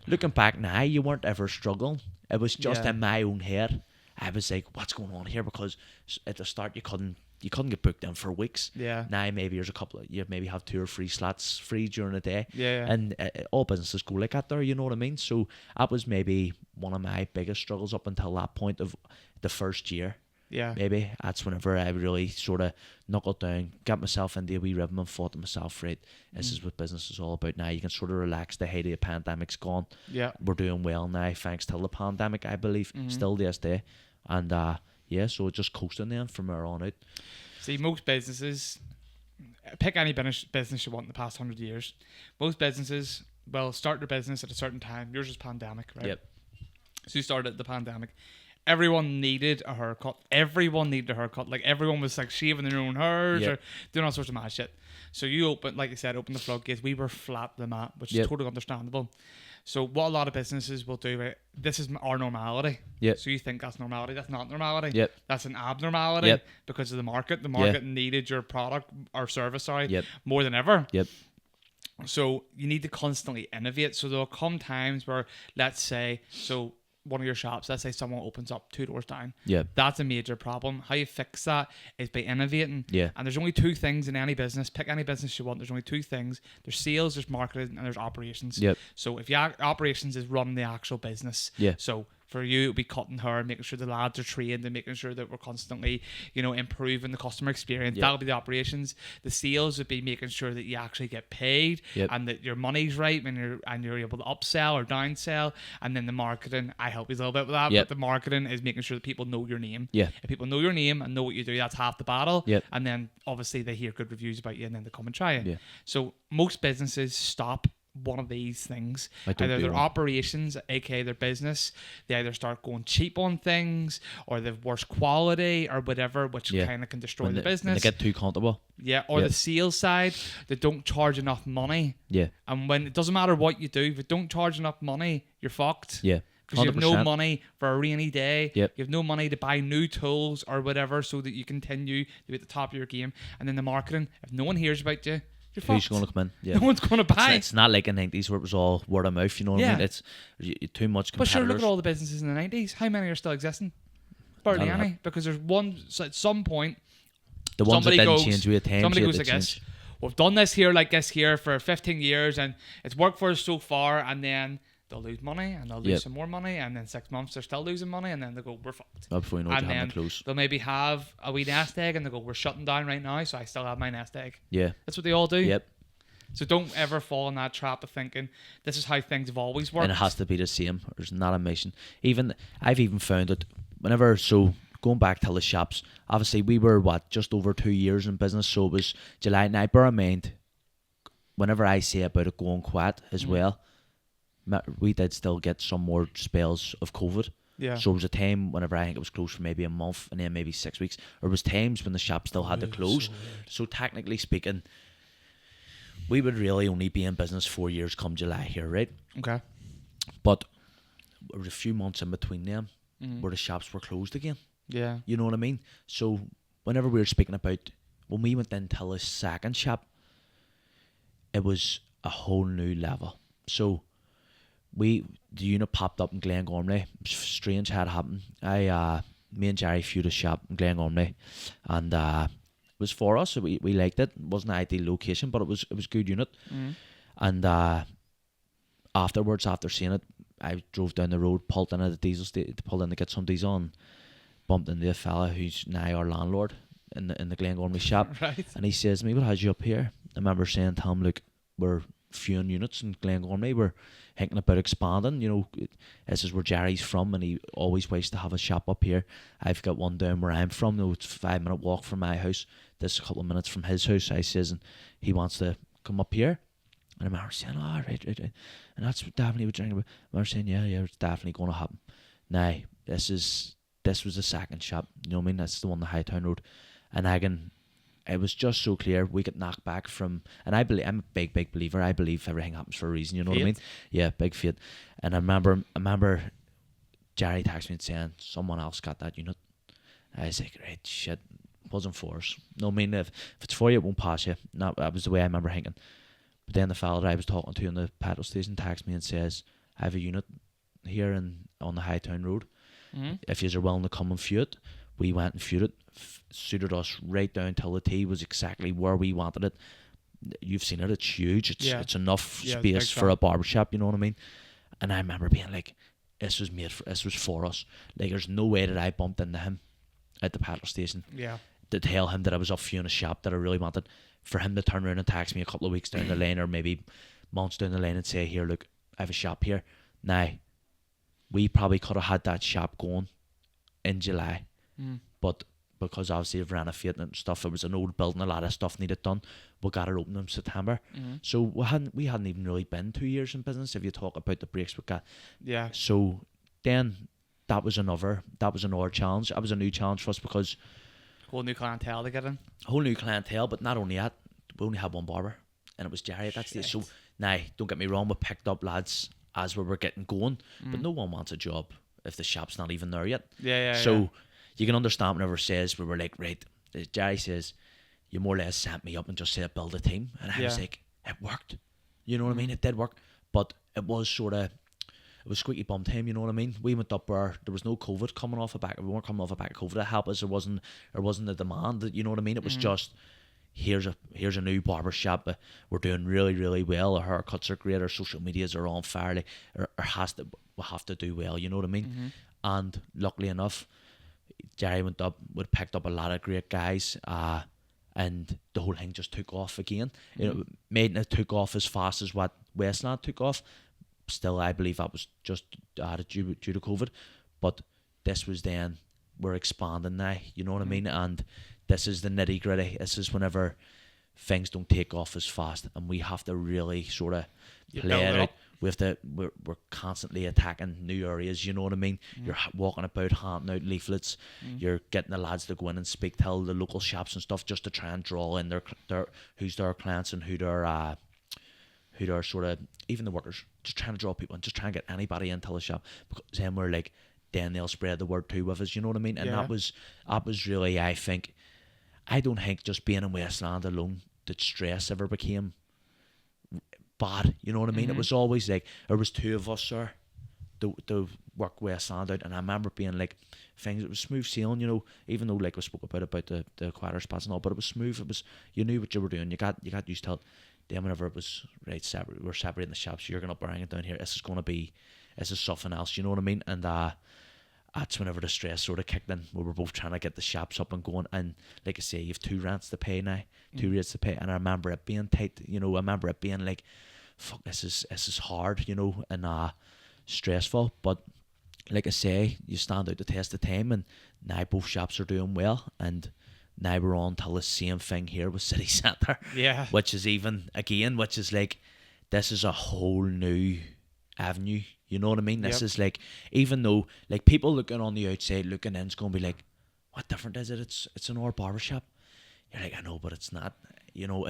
looking back now, you weren't ever struggling. It was just in my own head. I was like, what's going on here? Because at the start, you couldn't get booked in for weeks. Yeah. Now maybe there's you maybe have 2 or 3 slots free during the day. Yeah. And all businesses go like that there, you know what I mean? So that was maybe one of my biggest struggles up until that point of the first year. Yeah. Maybe that's whenever I really sort of knuckled down, got myself into a wee rhythm, and thought to myself, right, this is what business is all about now. You can sort of relax. The height of the pandemic's gone. Yeah. We're doing well now, thanks to the pandemic, I believe, still this day. And so just coasting then from there on out. See, most businesses, pick any business you want in the past 100 years. Most businesses will start their business at a certain time. Yours was pandemic, right? Yep. So you started at the pandemic. Everyone needed a haircut. Like, everyone was like shaving their own hairs or doing all sorts of mad shit. So you opened the floodgates. We were flat to the mat, which is totally understandable. So what a lot of businesses will do, right, this is our normality. Yep. So you think that's normality. That's not normality. Yep. That's an abnormality because of the market. The market needed your product or service, more than ever. Yep. So you need to constantly innovate. So there'll come times where, let's say, one of your shops, let's say someone opens up 2 doors down. Yeah. That's a major problem. How you fix that is by innovating. Yeah. And there's only 2 things in any business. Pick any business you want. There's only 2 things. There's sales, there's marketing, and there's operations. Yep. So if your operations is running the actual business. Yeah. So For you, it'll be cutting hair, making sure the lads are trained, and making sure that we're constantly, improving the customer experience. That'll be the operations. The sales would be making sure that you actually get paid and that your money's right and you're able to upsell or downsell. And then the marketing, I help you a little bit with that, but the marketing is making sure that people know your name. If people know your name and know what you do, that's half the battle. And then obviously they hear good reviews about you and then they come and try it. So most businesses stop one of these things. Either their operations, aka their business, they either start going cheap on things or they've worse quality or whatever, which kind of can destroy the business. When they get too comfortable. Or the sales side, they don't charge enough money. And when it doesn't matter what you do, if you don't charge enough money, you're fucked. Because you have no money for a rainy day. You have no money to buy new tools or whatever so that you continue to be at the top of your game. And then the marketing, if no one hears about you, who's going to come in? No one's going to buy. It's not like in the 90s where it was all word of mouth, you know what I mean? It's too much competitors. But sure, look at all the businesses in the 90s. How many are still existing? Barely any. Because there's one, so at some point, the ones that didn't change with time. Somebody goes like this, we've done this here like this here for 15 years and it's worked for us so far, and then they'll lose money and they'll lose some more money, and then 6 months they're still losing money, and then they go, we're fucked. Before you know it, you have to close. They'll maybe have a wee nest egg and they go, we're shutting down right now, so I still have my nest egg. That's what they all do. So don't ever fall in that trap of thinking this is how things have always worked. And it has to be the same. There's not a mission. I've even found that going back to the shops, obviously we were just over 2 years in business, so it was July. And I bear in mind, whenever I say about it going quiet as well, we did still get some more spells of COVID. So there was a time whenever I think it was closed for maybe a month and then maybe 6 weeks. There was times when the shop still had to close. So technically speaking, we would really only be in business 4 years come July here, right? Okay. But there was a few months in between them where the shops were closed again. You know what I mean? So whenever we were speaking about when we went into the second shop, it was a whole new level. So the unit popped up in Glengormley. Strange had happened. Me and Jerry viewed a shop in Glengormley, and it was for us. So we liked it. It wasn't an ideal location, but it was a good unit. And afterwards, after seeing it, I drove down the road, pulled in at the diesel station, pulled in to get some diesel, and bumped into a fella who's now our landlord in the Glengormley shop. And he says to me, "What has you up here?" I remember saying to him, "Look, we're few units in Glengormley. We're thinking about expanding. You know, this is where Jerry's from, and he always wishes to have a shop up here. I've got one down where I'm from. No, it's a 5-minute walk from my house. This is a couple of minutes from his house." I says, and he wants to come up here. And I remember saying, "Oh, right. And that's definitely what you're thinking about." I remember saying, yeah, it's definitely going to happen. Now, this was the second shop. You know what I mean? That's the one on the Hightown Road. And it was just so clear we got knocked back from, and I'm a big believer. I believe everything happens for a reason. You know what I mean? Yeah, big fate. And I remember Jerry texted me and saying someone else got that unit. I was like, right, shit, it wasn't for us. No, I mean, if it's for you, it won't pass you. No, that was the way I remember thinking. But then the fella that I was talking to in the petrol station texts me and says, "I have a unit here on the Hightown Road. If you are willing to come and view it." We went and viewed it. Suited us right down till the T. Was exactly where we wanted it. You've seen it. It's huge. It's enough space for a barbershop. You know what I mean? And I remember being like, this was for us. Like, there's no way that I bumped into him at the petrol station. To tell him that I was up viewing a shop that I really wanted. For him to turn around and text me a couple of weeks down the lane, or maybe months down the lane, and say, "Here, look, I have a shop here." Now, we probably could have had that shop going in July. But because obviously of renovating and stuff, it was an old building, a lot of stuff needed done. We got it open in September. So we hadn't even really been 2 years in business, if you talk about the breaks we got. So then that was another challenge. That was a new challenge for us, because whole new clientele to get in. Whole new clientele, but not only that, we only had one barber, and it was Jerry at that stage. So now, don't get me wrong, we picked up lads as we were getting going, but no one wants a job if the shop's not even there yet. So you can understand whenever says we were like, right, Jerry says, you more or less sent me up and just said build a team, and I was like, it worked. You know what I mean? It did work, but it was squeaky bum time. You know what I mean? We went up where there was no COVID coming off the back. We weren't coming off the back of COVID to help us. There wasn't a demand. You know what I mean? It was just here's a new barber shop. We're doing really, really well. Our haircuts are great. Our social medias are on fire. we have to do well, you know what I mean? Mm-hmm. And luckily enough, Jerry went up, would picked up a lot of great guys, and the whole thing just took off again. Maiden it took off as fast as what Westland took off. Still, I believe that was just due to COVID, but this was then, we're expanding now, you know what I mean? And this is the nitty gritty. This is whenever things don't take off as fast, and we have to really sort of play it out. We're constantly attacking new areas, you know what I mean? You're walking about, handing out leaflets. You're getting the lads to go in and speak to all the local shops and stuff, just to try and draw in their who's their clients and who they're sort of, even the workers, just trying to draw people and just trying to get anybody into the shop, because then we're like, then they'll spread the word too with us, you know what I mean? And that was really, I don't think just being in Westland alone that stress ever became bad, you know what I mean? It was always like, there was two of us there to work Westland out, and I remember being like, things, it was smooth sailing, you know, even though like we spoke about the quieter spots and all, but it was smooth. It was, you knew what you were doing, you got used to it. Then whenever it was right, we're separating the shops, you're going up, bringing it down here, this is something else, you know what I mean? And that's whenever the stress sort of kicked in. We were both trying to get the shops up and going, and like I say, you have 2 rents to pay now, 2 rates to pay, and I remember it being tight, you know. I remember it being like, fuck, this is hard, you know, and stressful. But like I say, you stand out the test of time, and now both shops are doing well, and now we're on to the same thing here with City Centre, which is like, this is a whole new avenue, you know what I mean? This is like, even though like people looking on the outside looking in, it's going to be like, what different is it? It's an old barbershop. You're like, I know, but it's not, you know.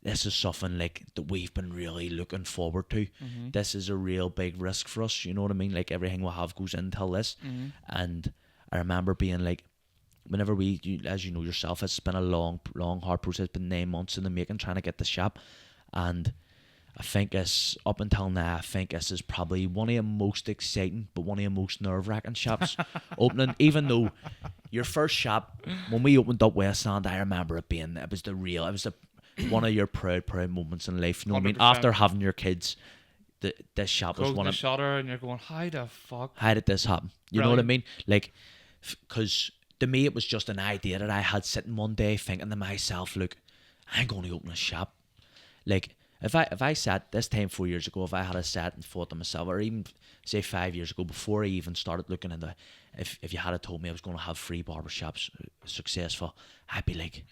This is something like that we've been really looking forward to. This is a real big risk for us, you know what I mean? Like, everything we have goes into this. And I remember being like, whenever as you know yourself, it's been a long hard process. It's been 9 months in the making, trying to get the shop. And I think up until now, I think this is probably one of the most exciting, but one of the most nerve-wracking shops opening. Even though your first shop, when we opened up Westland, I remember it was one of your proud moments in life. You know what I mean? After having your kids, this shop was one of the shutter, and you're going, how the fuck? How did this happen? You know what I mean? Like, because to me, it was just an idea that I had sitting one day thinking to myself, look, I'm going to open a shop. Like, if I sat this time 4 years ago, if I had sat and thought to myself, or even say 5 years ago, before I even started looking into, if you had told me I was going to have 3 barbershops successful, I'd be like,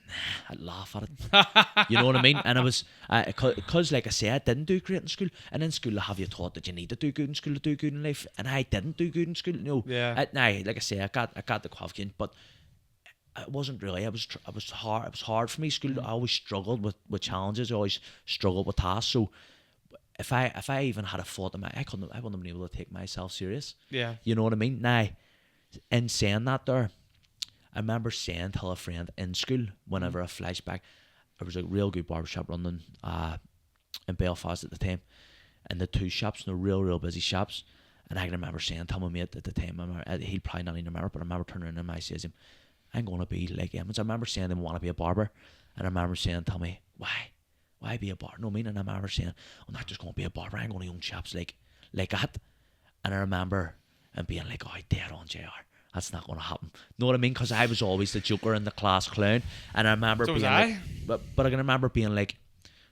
nah, I'd laugh at it. You know what I mean? And it was, because like I say, I didn't do great in school, and in school they have you taught that you need to do good in school to do good in life, and I didn't do good in school. No, like I say, I got the qualification, but it wasn't really. It was hard. It was hard for me. School. I always struggled with challenges. I always struggled with tasks. So if I even had a thought in I wouldn't have been able to take myself serious. Yeah. You know what I mean? Now, in saying that, there, I remember saying to a friend in school, whenever I flashback, there was a real good barbershop running in Belfast at the time, and the 2 shops, the real busy shops. And I can remember saying to my mate at the time, he'd probably not even remember, but I remember turning around and I said to him, I'm going to be like Emmons. I remember saying I want to be a barber, and I remember saying, tell me, why be a barber? No, I mean, and I remember saying, I'm not just going to be a barber, I'm going to own shops like that. And I remember and being like, oh, dead on, JR. That's not going to happen. Know what I mean? Because I was always the joker and the class clown. And I remember being like, but I can remember being like,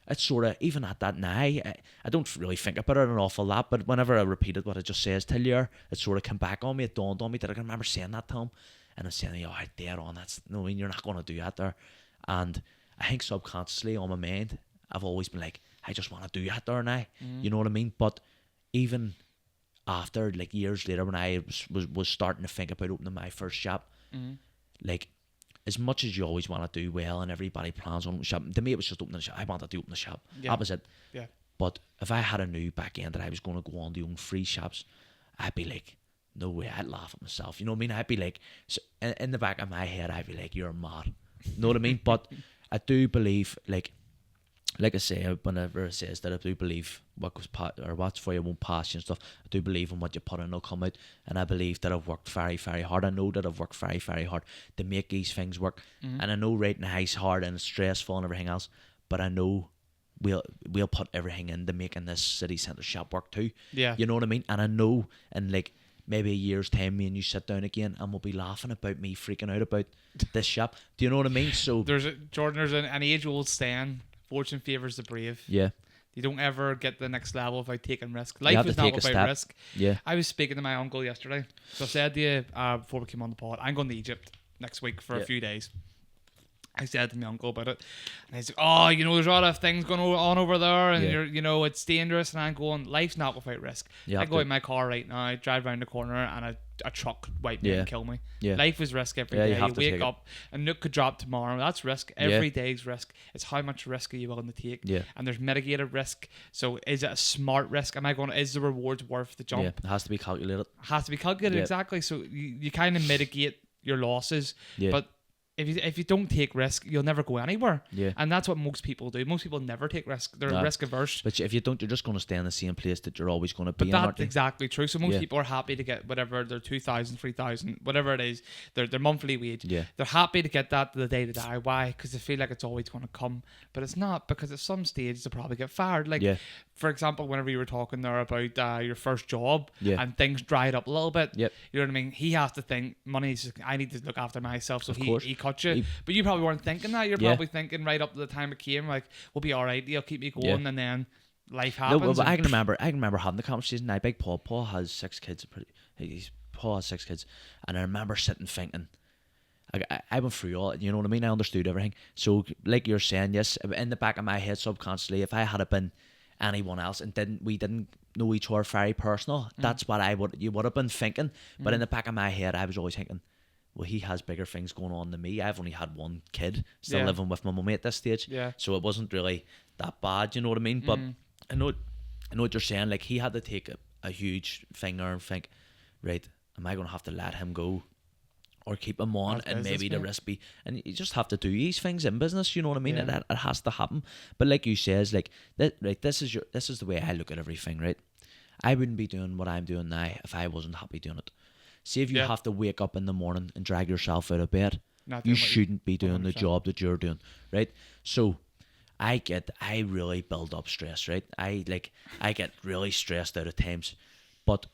it's sort of, even at that now, I don't really think about it an awful lot, but whenever I repeated what I just says to you, it sort of came back on me, it dawned on me that I can remember saying that to him. And I was saying, oh, dead on, that's, no, I mean, you're not going to do that there. And I think subconsciously on my mind, I've always been like, I just want to do that there now. You know what I mean? But even after, like, years later, when I was starting to think about opening my first shop, like, as much as you always want to do well and everybody plans on opening a shop, to me it was just opening a shop. I wanted to open a shop. That was it. Yeah. But if I had a new back end that I was going to go on to own 3 shops, I'd be like, no way, I'd laugh at myself. You know what I mean? I'd be like, so in the back of my head, I'd be like, you're mad. You know what I mean? But I do believe, like I say, whenever it says that I do believe what's for you won't pass you and stuff, I do believe in what you put in will come out. And I believe that I've worked very, very hard. I know that I've worked very, very hard to make these things work. And I know right now it's hard and it's stressful and everything else, but I know we'll put everything into making this city centre shop work too. Yeah. You know what I mean? And I know in like maybe a year's time, me and you sit down again and we'll be laughing about me freaking out about this shop. Do you know what I mean? So there's an age-old saying: fortune favours the brave. Yeah. You don't ever get the next level without taking risk. Life is not about risk. Yeah. I was speaking to my uncle yesterday. So I said to you before we came on the pod, I'm going to Egypt next week for a few days. I said to my uncle about it, and he's like, "Oh, there's a lot of things going on over there, and it's dangerous." And I'm going, "Life's not without risk." I go in my car right now, I drive around the corner, and a truck could wipe me and kill me. Yeah. Life is risk every day. You wake up, a nuke could drop tomorrow. That's risk. Every day's risk. It's how much risk are you willing to take? Yeah. And there's mitigated risk. So is it a smart risk? Is the rewards worth the jump? Yeah, it has to be calculated. Exactly. So you kind of mitigate your losses, but if you don't take risk, you'll never go anywhere. Yeah. And that's what most people do. Most people never take risk. They're risk averse. But if you don't, you're just going to stay in the same place that you're always going to be. But that's exactly true. So most people are happy to get whatever their 2,000, 3,000, whatever it is, their monthly wage. Yeah. They're happy to get that to the day to die. Why? Because they feel like it's always going to come. But it's not, because at some stage they'll probably get fired. Like, for example, whenever you were talking there about your first job and things dried up a little bit, you know what I mean? He has to think, I need to look after myself. So he cut you. But you probably weren't thinking that. You're probably thinking right up to the time it came, like, we'll be all right. He'll keep me going, and then life happens. No, but I can remember having the conversation. I beg Paul. Paul has 6 kids. Paul has 6 kids, and I remember sitting thinking. I went through all it, you know what I mean? I understood everything. So, like you're saying, yes, in the back of my head subconsciously, if I had been anyone else and we didn't know each other very personal, that's what you would have been thinking. But in the back of my head, I was always thinking, well, he has bigger things going on than me. I've only had 1 kid, still living with my mummy at this stage. Yeah. So it wasn't really that bad, you know what I mean? But I know what you're saying. Like, he had to take a huge finger and think, right, am I going to have to let him go or keep him on? And maybe the risk be... And you just have to do these things in business, you know what I mean? It has to happen. But like you says, like, this is the way I look at everything, right? I wouldn't be doing what I'm doing now if I wasn't happy doing it. See, if you have to wake up in the morning and drag yourself out of bed, you shouldn't be doing 100%. The job that you're doing, right? So I really build up stress, right? I get really stressed out at times, but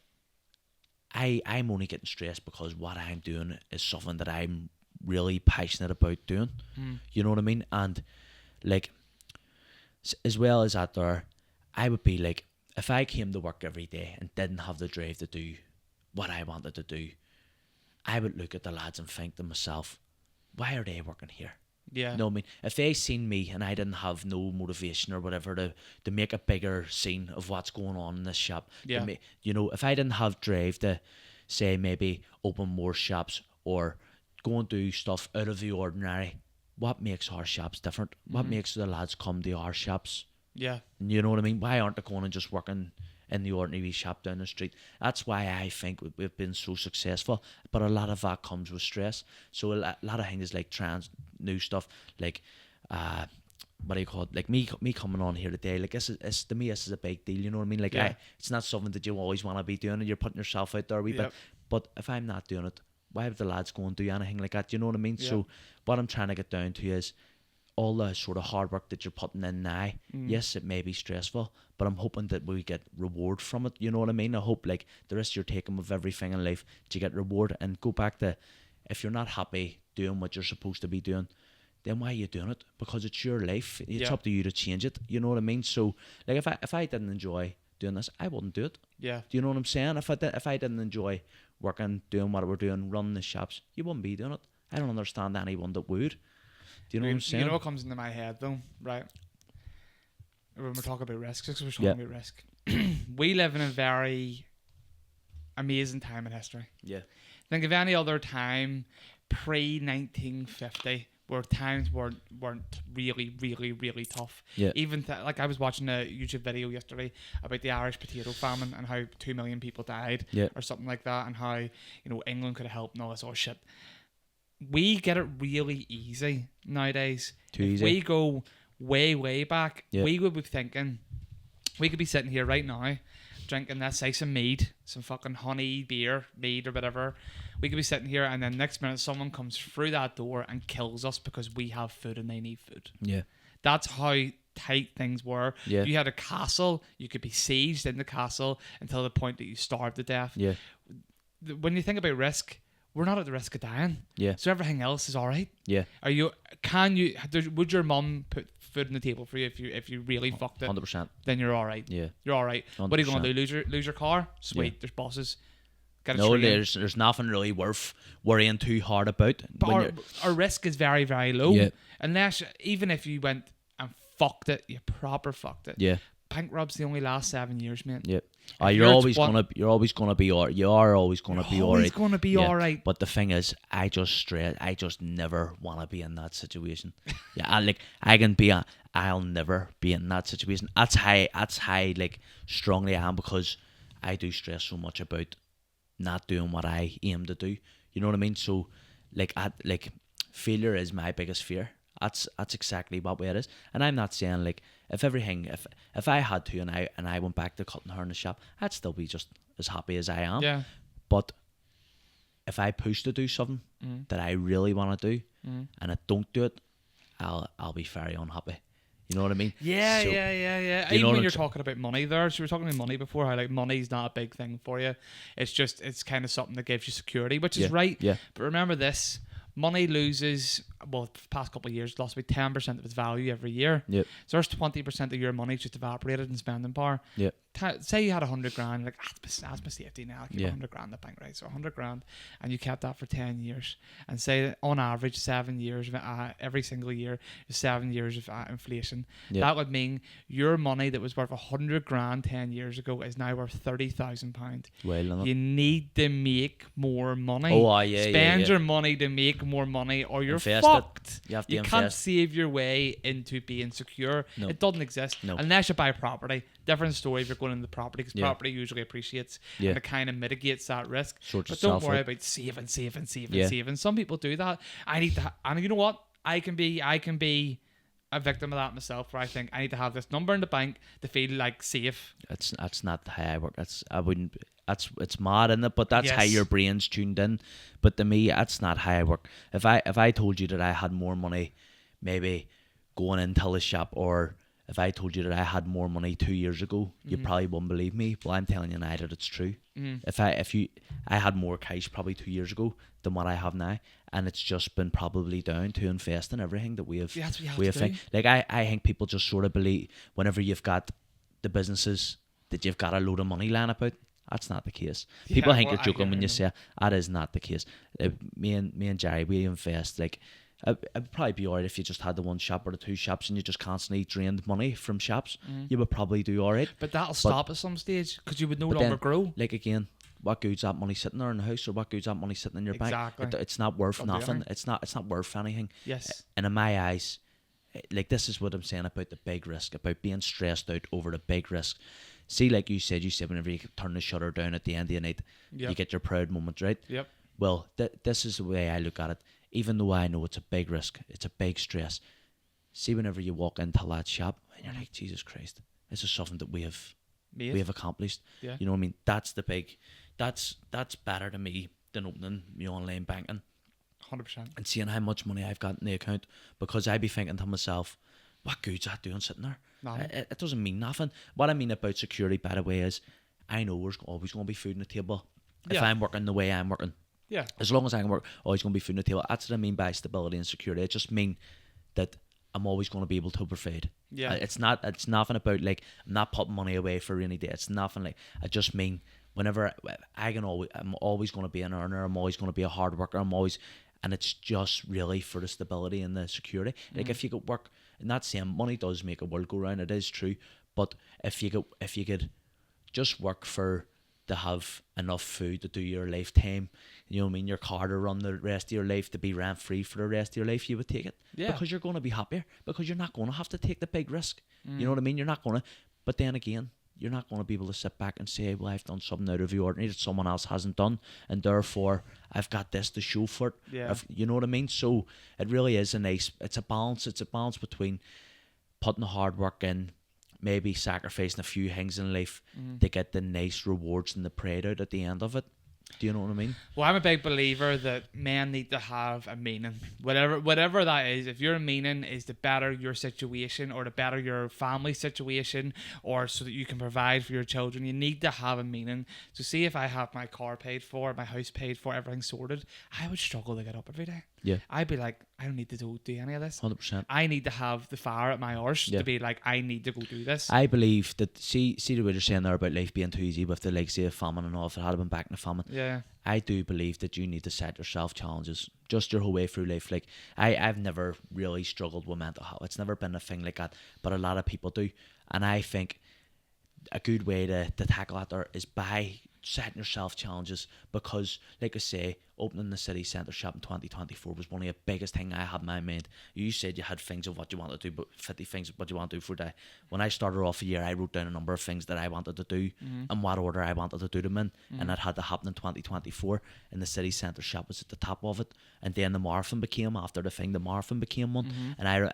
I'm only getting stressed because what I'm doing is something that I'm really passionate about doing. You know what I mean? And like, as well as that there, I would be like, if I came to work every day and didn't have the drive to do what I wanted to do, I would look at the lads and think to myself, why are they working here? Yeah. You know what I mean? If they seen me and I didn't have no motivation or whatever to make a bigger scene of what's going on in this shop, if I didn't have drive to, say, maybe open more shops or go and do stuff out of the ordinary, what makes our shops different? What makes the lads come to our shops? Yeah. You know what I mean? Why aren't they going and just working in the ordinary shop down the street? That's why I think we've been so successful. But a lot of that comes with stress. So a lot of things like new stuff, like what do you call it? Like me coming on here today, like this is to me, this is a big deal. You know what I mean? Like it's not something that you always want to be doing, and you're putting yourself out there a wee bit. But if I'm not doing it, why would the lads go and do anything like that? You know what I mean? So what I'm trying to get down to is all the sort of hard work that you're putting in now. Yes, it may be stressful, but I'm hoping that we get reward from it. You know what I mean? I hope, like, the risk you're taking with everything in life, that you get reward. And go back to, if you're not happy doing what you're supposed to be doing, then why are you doing it? Because it's your life. It's up to you to change it. You know what I mean? So, like, if I didn't enjoy doing this, I wouldn't do it. Yeah. Do you know what I'm saying? If I didn't enjoy working, doing what we're doing, running the shops, you wouldn't be doing it. I don't understand anyone that would. Do you know what I'm saying? You know what comes into my head though, right? When we're talking about risk, because we're talking about risk. We live in a very amazing time in history. Yeah. Think of any other time pre-1950 where times weren't really, really, really tough. Yeah. Even like I was watching a YouTube video yesterday about the Irish potato famine and how 2 million people died or something like that, and how England could have helped and all this sort of shit. We get it really easy nowadays. Too easy. We go way, way back. We would be thinking, we could be sitting here right now, drinking, let's say, some mead, some fucking honey beer, mead or whatever. We could be sitting here, and then next minute someone comes through that door and kills us because we have food and they need food. Yeah. That's how tight things were. Yeah. You had a castle, you could be sieged in the castle until the point that you starved to death. Yeah. When you think about risk, we're not at the risk of dying. Yeah. So everything else is all right. Yeah. Would your mum put food on the table for you if you really fucked it? 100%. Then you're all right. Yeah. You're all right. 100%. What are you going to do? Lose your car? Sweet. Yeah. There's bosses. No, there's nothing really worth worrying too hard about. But our risk is very, very low. Yeah. Unless, even if you went and fucked it, you proper fucked it. Yeah. Bank robs they only last 7 years, mate. Yeah. You're always gonna be alright. You're always gonna be alright. But the thing is, I just never wanna be in that situation. Yeah, I'll never be in that situation. That's how like strongly I am, because I do stress so much about not doing what I aim to do. You know what I mean? So failure is my biggest fear. That's exactly what it is. And I'm not saying like if I had to and I went back to cutting hair in the shop, I'd still be just as happy as I am. Yeah. But if I push to do something that I really want to do and I don't do it, I'll be very unhappy. You know what I mean? Yeah, so, yeah. Even when you're talking about money there, so we were talking about money before, how like money's not a big thing for you. It's kind of something that gives you security, which is right. Yeah. But remember this, money loses, well, the past couple of years, lost about 10% of its value every year. Yep. So there's 20% of your money just evaporated in spending power. Yep. Say you had 100 grand, like, that's my safety now, I'll keep 100 grand in the bank, right? So 100 grand, and you kept that for 10 years. And say that on average, 7 years, every single year is 7 years of inflation. Yep. That would mean your money that was worth 100 grand 10 years ago is now worth £30,000. Well, you need to make more money. Spend your money to make more money, or you're fucked. You can't save your way into being secure. No. It doesn't exist unless you buy property. Different story if you're going into property, because property usually appreciates and it kind of mitigates that risk. But don't worry about saving. Some people do that. I need to, and you know what? I can be a victim of that myself, where I think I need to have this number in the bank to feel like safe. That's not how I work. It's mad, isn't it? But that's how your brain's tuned in. But to me, that's not how I work. If I told you that I had more money, maybe going into the shop, or if I told you that I had more money 2 years ago, you probably wouldn't believe me. Well, I'm telling you now that it's true. If I had more cash probably 2 years ago than what I have now, and it's just been probably down to invest in everything that we have. Like I think people just sort of believe whenever you've got the businesses that you've got a load of money lying about. That's not the case. People think you're joking when you say that is not the case. Me and Jerry, we invest like. It'd probably be alright if you just had the one shop or the two shops and you just constantly drained money from shops. You would probably do alright. But that'll stop at some stage, because you would no longer grow. Like again, what good's that money sitting there in the house, or what good's that money sitting in your bank? It's not worth nothing. It's not worth anything. Yes. And in my eyes, like this is what I'm saying about the big risk, about being stressed out over the big risk. See, like you said whenever you turn the shutter down at the end of the night, you get your proud moment, right? Yep. Well, this is the way I look at it. Even though I know it's a big risk, it's a big stress. See, whenever you walk into that shop and you're like, Jesus Christ, this is something that we have accomplished. Yeah. You know what I mean? That's better to me than opening my online banking. 100%. And seeing how much money I've got in the account, because I'd be thinking to myself, what good's that doing sitting there? It doesn't mean nothing. What I mean about security, by the way, is I know there's always going to be food on the table if I'm working the way I'm working. Yeah. As long as I can work, always going to be food on the table. That's what I mean by stability and security. It just means that I'm always going to be able to provide. Yeah. It's nothing about like I'm not putting money away for a rainy day. It's nothing like. I just mean whenever I'm always going to be an earner. I'm always going to be a hard worker. And it's just really for the stability and the security. Like if you could work, and not saying money does make a world go round. It is true, but if you could just work to have enough food to do your lifetime, you know what I mean, your car to run the rest of your life, to be rent free for the rest of your life, you would take it. Yeah. Because you're going to be happier, because you're not going to have to take the big risk. You know what I mean? You're not going to, but then again, you're not going to be able to sit back and say, well, I've done something out of the ordinary that someone else hasn't done, and therefore I've got this to show for it. Yeah. You know what I mean? So it really is it's a balance between putting the hard work in, maybe sacrificing a few things in life to get the nice rewards and the pride out at the end of it. Do you know what I mean? Well, I'm a big believer that men need to have a meaning. Whatever that is, if your meaning is to better your situation or to better your family situation or so that you can provide for your children, you need to have a meaning. So see, if I have my car paid for, my house paid for, everything sorted, I would struggle to get up every day. Yeah. I'd be like, I don't need to do any of this. 100%. I need to have the fire at my arse to be like, I need to go do this. I believe that, see the way you're saying there about life being too easy with the legacy of famine and all, if it had been back in the famine. Yeah. I do believe that you need to set yourself challenges just your whole way through life. Like, I've never really struggled with mental health. It's never been a thing like that, but a lot of people do. And I think a good way to tackle that there is by setting yourself challenges, because like I say, opening the city centre shop in 2024 was one of the biggest thing I had in my mind. You said you had things of what you want to do, but 50 things of what you want to do for a day. When I started off a year, I wrote down a number of things that I wanted to do and what order I wanted to do them in, and that had to happen in 2024, and the city centre shop was at the top of it. And then the marathon became, after the thing, the marathon became one, and I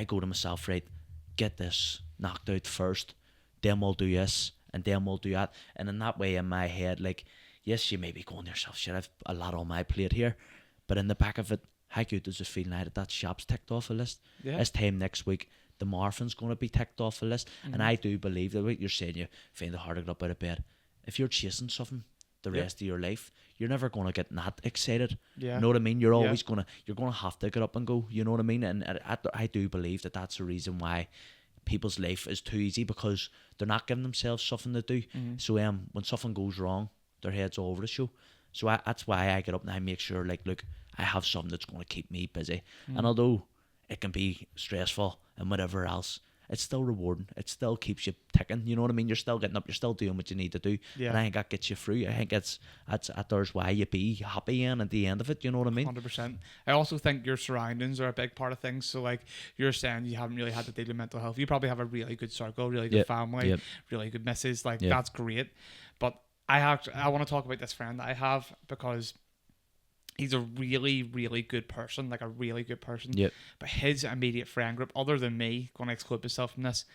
go to myself, right, get this knocked out first, then we'll do this, and then we'll do that. And in that way, in my head, like, yes, you may be going to yourself, shit, I've a lot on my plate here, but in the back of it, how good does it feel now that shop's ticked off a list? Yeah. This time next week, the marathon's going to be ticked off a list. And I do believe that what you're saying, you find it hard to get up out of bed. If you're chasing something the rest of your life, you're never going to get that excited. Yeah. You know what I mean? You're always going to have to get up and go. You know what I mean? And I do believe that that's the reason why people's life is too easy, because they're not giving themselves something to do. So when something goes wrong, their head's all over the show. So that's why I get up and I make sure, like, look, I have something that's going to keep me busy. And although it can be stressful and whatever else, it's still rewarding. It still keeps you ticking. You know what I mean? You're still getting up. You're still doing what you need to do. Yeah. And I think that gets you through. I think that's why you be happy at the end of it. You know what I mean? 100%. I also think your surroundings are a big part of things. So, like you're saying, you haven't really had to deal with mental health. You probably have a really good circle, really good family, really good missus. Like, that's great. But I want to talk about this friend that I have, because he's a really, really good person, like a really good person. Yep. But his immediate friend group, other than me, going to exclude myself from this,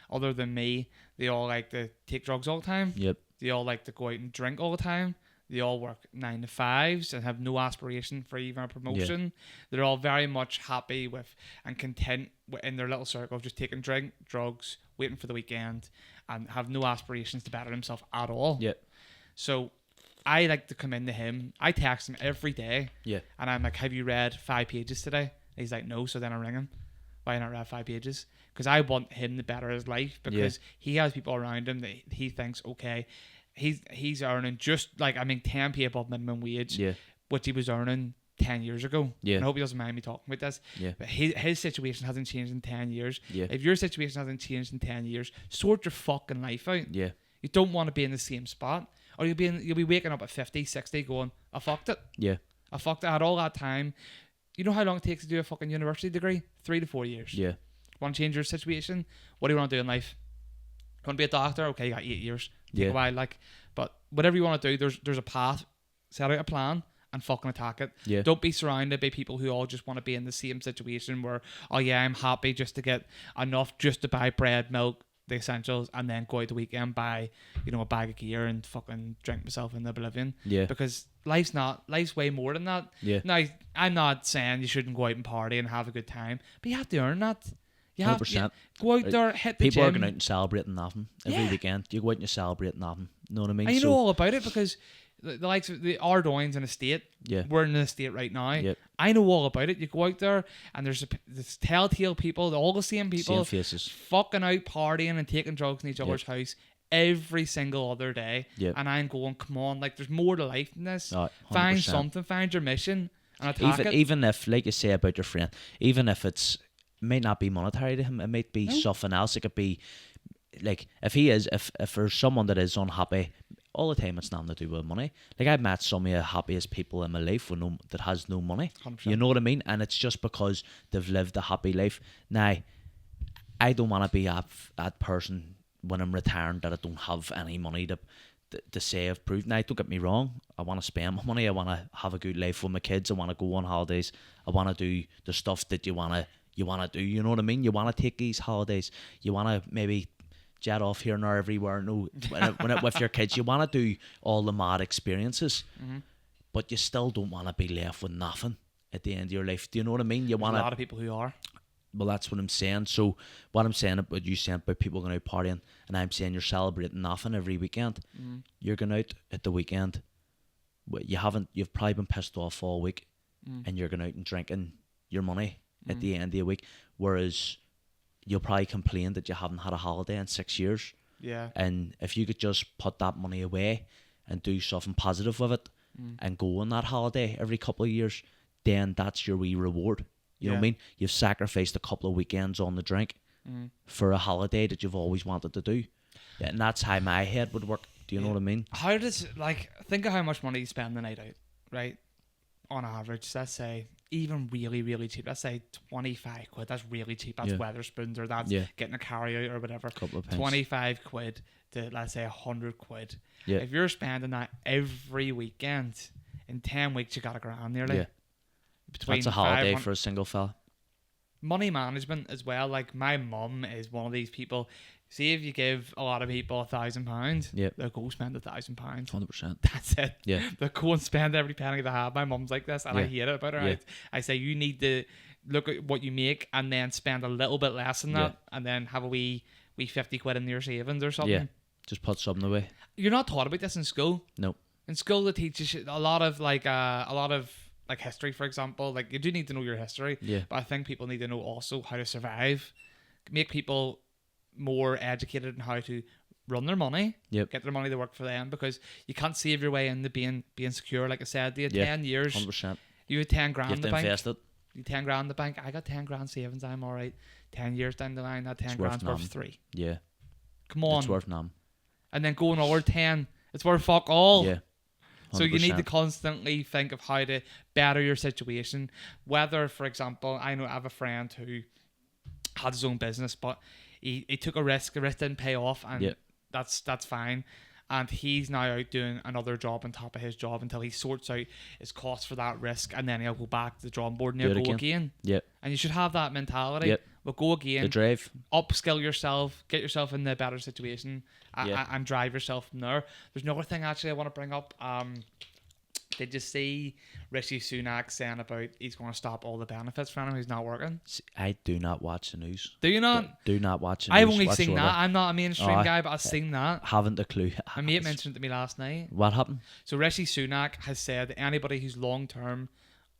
other than me, they all like to take drugs all the time. Yep. They all like to go out and drink all the time. They all work 9 to 5s and have no aspiration for even a promotion. Yeah. They're all very much happy with and content in their little circle of just taking drugs, waiting for the weekend, and have no aspirations to better themselves at all. Yep. So I like to come into him. I text him every day. Yeah. And I'm like, have you read 5 pages today? And he's like, no. So then I ring him. Why not read 5 pages? Because I want him to better his life, because he has people around him that he thinks, okay, he's earning just like, 10p above minimum wage, which he was earning 10 years ago. Yeah. I hope he doesn't mind me talking about this. Yeah. But his situation hasn't changed in 10 years. Yeah. If your situation hasn't changed in 10 years, sort your fucking life out. Yeah. You don't want to be in the same spot. Or you'll be waking up at 50, 60 going, I fucked it. Yeah. I fucked it. I had all that time. You know how long it takes to do a fucking university degree? 3 to 4 years. Yeah. Want to change your situation? What do you want to do in life? You want to be a doctor? Okay, you got 8 years. Take a while, but whatever you want to do, there's a path. Set out a plan and fucking attack it. Yeah. Don't be surrounded by people who all just want to be in the same situation where, oh yeah, I'm happy just to get enough just to buy bread, milk, the essentials, and then go out the weekend, buy, a bag of gear and fucking drink myself in oblivion. Yeah. Because life's way more than that. Yeah. Now, I'm not saying you shouldn't go out and party and have a good time, but you have to earn that. You have 100%. to go out there, hit the People gym. are going out and celebrating nothing every weekend. You go out and you celebrate nothing. You know what I mean? And you know all about it, because the likes of the Ardoyne's in a state. Yeah. We're in a state right now. Yep. I know all about it. You go out there and there's telltale people, all the same people. Same faces. Fucking out partying and taking drugs in each other's house every single other day. Yep. And I'm going, come on, like, there's more to life than this. 100%. Find something, find your mission and attack it. Even if, like you say about your friend, even if it might not be monetary to him, it might be something else. It could be, like, if there's someone that is unhappy all the time, it's nothing to do with money. Like, I've met some of the happiest people in my life that has no money. 100%. You know what I mean? And it's just because they've lived a happy life. Now, I don't want to be that person when I'm retiring that I don't have any money to say I've proved. Now, don't get me wrong, I want to spend my money, I want to have a good life with my kids, I want to go on holidays, I want to do the stuff that you want to do, you know what I mean? You want to take these holidays, you want to maybe jet off here and there everywhere. No, with your kids, you want to do all the mad experiences, but you still don't want to be left with nothing at the end of your life. Do you know what I mean? There's a lot of people who are. Well, that's what I'm saying. So what I'm saying about you saying about people going out partying, and I'm saying you're celebrating nothing every weekend. You're going out at the weekend. You've probably been pissed off all week, and you're going out and drinking your money at the end of the week. Whereas you'll probably complain that you haven't had a holiday in 6 years. Yeah. And if you could just put that money away and do something positive with it and go on that holiday every couple of years, then that's your wee reward. You know what I mean? You've sacrificed a couple of weekends on the drink for a holiday that you've always wanted to do. And that's how my head would work. Do you know what I mean? How does, think of how much money you spend the night out, right? On average, let's say, even really, really cheap. Let's say 25 quid. That's really cheap. That's Weatherspoons, or that's getting a carry out or whatever. Couple of pence. 25 quid to, let's say, 100 quid. Yeah. If you're spending that every weekend, in 10 weeks, you got a grand nearly. Yeah. That's a holiday for a single fella. Money management as well. Like, my mum is one of these people. See, if you give a lot of people £1,000, they'll go spend £1,000. 100%. That's it. Yeah. They'll go and spend every penny they have. My mum's like this, and I hate it about her. I say, you need to look at what you make and then spend a little bit less than that, and then have a wee 50 quid in your savings or something. Yeah. Just put something away. You're not taught about this in school. No. In school, they teach you a lot of history, for example. Like, you do need to know your history, but I think people need to know also how to survive, make people more educated in how to run their money, get their money to work for them, because you can't save your way into being secure. Like I said, you had 10 years, 100%. You had 10 grand in the bank. Invest it. You 10 grand in the bank. I got 10 grand savings. I'm all right. 10 years down the line, that 10 grand's worth 3. Yeah. Come on. It's worth none. And then going over 10, it's worth fuck all. Yeah. 100%. So you need to constantly think of how to better your situation. Whether, for example, I have a friend who had his own business, but he took a risk. The risk didn't pay off, and that's fine. And he's now out doing another job on top of his job until he sorts out his costs for that risk, and then he'll go back to the drawing board and he'll go again. Yeah. And you should have that mentality. But go again. The drive. Upskill yourself. Get yourself in a better situation, and drive yourself from there. There's another thing actually I want to bring up. Did you see Rishi Sunak saying about he's going to stop all the benefits for anyone who's not working? I do not watch the news. Do you not? Do not watch the news. I've only seen that. I'm not a mainstream guy, but I've seen that. Haven't a clue. My mate mentioned it to me last night. What happened? So Rishi Sunak has said that anybody who's long-term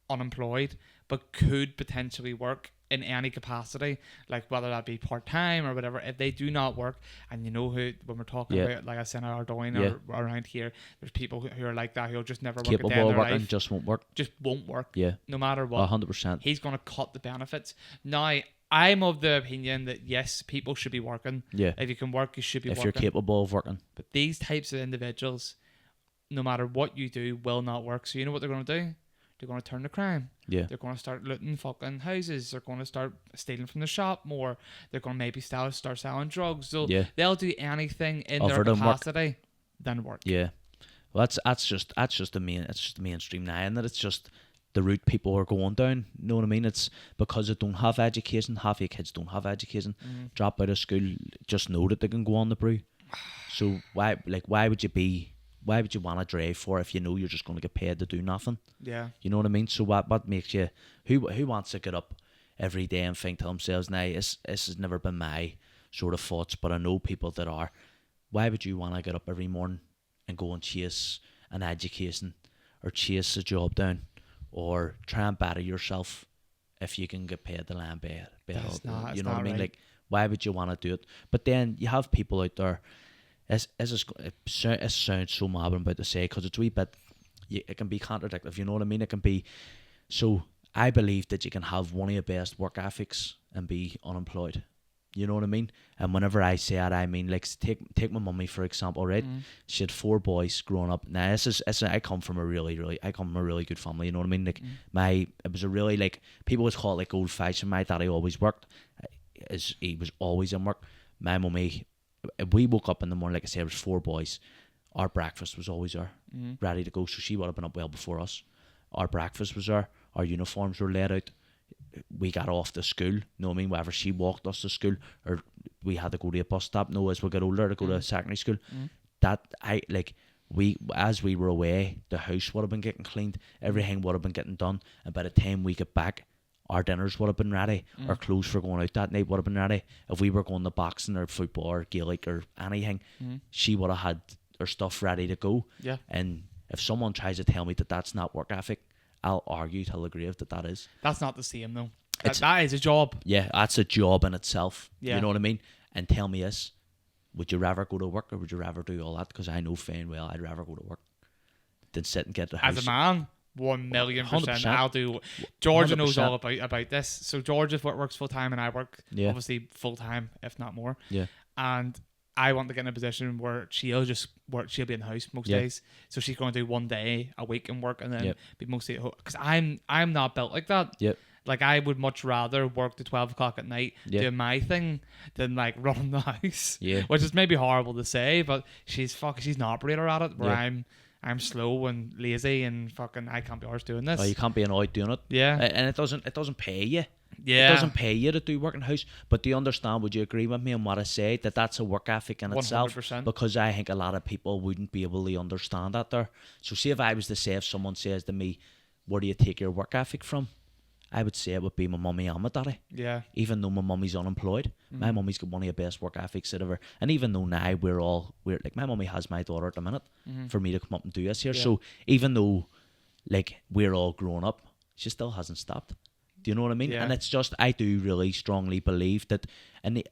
unemployed but could potentially work in any capacity, like whether that be part-time or whatever, if they do not work, and you know who, when we're talking about, like I said, our Doyne or around here, there's people who are like that who'll just never work a day in their life. Just won't work. Just won't work. Yeah. No matter what. 100%. He's going to cut the benefits. Now, I'm of the opinion that yes, people should be working. Yeah. If you can work, you should be working. If you're capable of working. But these types of individuals, no matter what you do, will not work. So you know what they're going to do? They're going to turn to crime. Yeah. They're going to start looting fucking houses. They're going to start stealing from the shop more. They're going to maybe start selling drugs. They'll do anything in their capacity than work. Yeah. Well, that's just the mainstream now, and that it's just the route people are going down. You know what I mean? It's because they don't have education. Half your kids don't have education. Drop out of school, just know that they can go on the brew. So why would you want to drive for if you know you're just going to get paid to do nothing? Yeah. You know what I mean? So what makes you... Who wants to get up every day and think to themselves, now, this has never been my sort of thoughts, but I know people that are. Why would you want to get up every morning and go and chase an education or chase a job down or try and better yourself if you can get paid to land bed? You know what I mean? Right. Like, why would you want to do it? But then you have people out there... It sounds so mad what I'm about to say, because it's a wee bit, it can be contradictory, you know what I mean? It can be, so I believe that you can have one of your best work ethics and be unemployed. You know what I mean? And whenever I say that, I mean, like, take my mummy, for example, right? She had 4 boys growing up. Now, I come from a really good family, you know what I mean? Like, it was a really, like, people always call it, like, old-fashioned. My daddy always worked. He was always in work. My mummy... We woke up in the morning, like I said, it was 4 boys. Our breakfast was always there, ready to go. So she would have been up well before us. Our breakfast was there. Our uniforms were laid out. we got off to school, you know what I mean, whether she walked us to school or we had to go to a bus stop, as we got older to go to secondary school, that as we were away, the house would have been getting cleaned, everything would have been getting done, and by the time we get back, our dinners would have been ready, our clothes for going out that night would have been ready. If we were going to boxing or football or Gaelic or anything, she would have had her stuff ready to go. Yeah. And if someone tries to tell me that that's not work ethic, I'll argue till the grave that is. That's not the same though. That is a job. Yeah, that's a job in itself. Yeah. You know what I mean? And tell me this, would you rather go to work or would you rather do all that? Because I know fine well I'd rather go to work than sit and get the house. As a man, 1,000,000%. I'll do. Georgia 100%. Knows all about this. So Georgia works full time and I work obviously full time, if not more. Yeah. And I want to get in a position where she'll just work. She'll be in the house most days, so she's going to do 1 day a week and work, and then be mostly at home. Because I'm not built like that. Yep. Like I would much rather work to 12 o'clock at night doing my thing than like running the house. Yeah. Which is maybe horrible to say, but she's an operator at it. Where I'm slow and lazy and fucking I can't be arsed doing this. Oh, you can't be annoyed doing it. Yeah. And it doesn't pay you. Yeah. It doesn't pay you to do work in the house. But do you understand, would you agree with me on what I say, that that's a work ethic in 100%. Itself? Because I think a lot of people wouldn't be able to understand that there. So see, if I was to say, if someone says to me, where do you take your work ethic from? I would say it would be my mummy and my daddy. Yeah. Even though my mummy's unemployed, my mummy's got one of the best work ethics that ever. And even though now we're like, my mummy has my daughter at the minute for me to come up and do this here. Yeah. So even though like we're all grown up, she still hasn't stopped. Do you know what I mean? Yeah. And it's just, I do really strongly believe that, and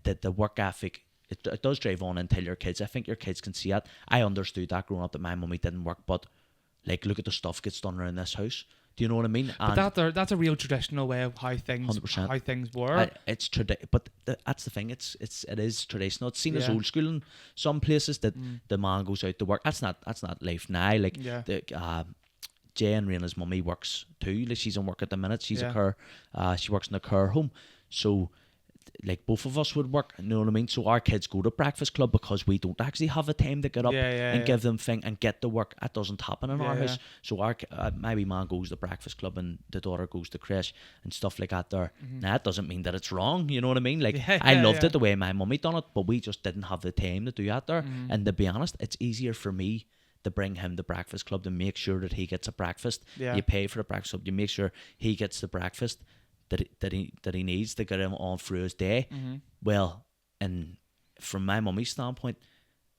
the work ethic, it does drive on until your kids. I think your kids can see it. I understood that growing up, that my mummy didn't work, but like, look at the stuff gets done around this house. Do you know what I mean? But that's a real traditional way of how things 100%. How things were. But that's the thing. It is traditional. It's seen as old school in some places that the man goes out to work. That's not life now. Like Jay and Raina's mummy works too. Like she's on work at the minute. She's a care. She works in a care home. So like both of us would work, you know what I mean? So our kids go to breakfast club because we don't actually have the time to get up and give them thing and get to work. That doesn't happen in our house. So our my wee man goes to breakfast club and the daughter goes to creche and stuff like that there. Now that doesn't mean that it's wrong, you know what I mean? Like I loved it the way my mummy done it, but we just didn't have the time to do that there. And to be honest, it's easier for me to bring him to breakfast club to make sure that he gets a breakfast. You pay for the breakfast club, you make sure he gets the breakfast that he needs to get him on through his day. Well, and from my mummy's standpoint,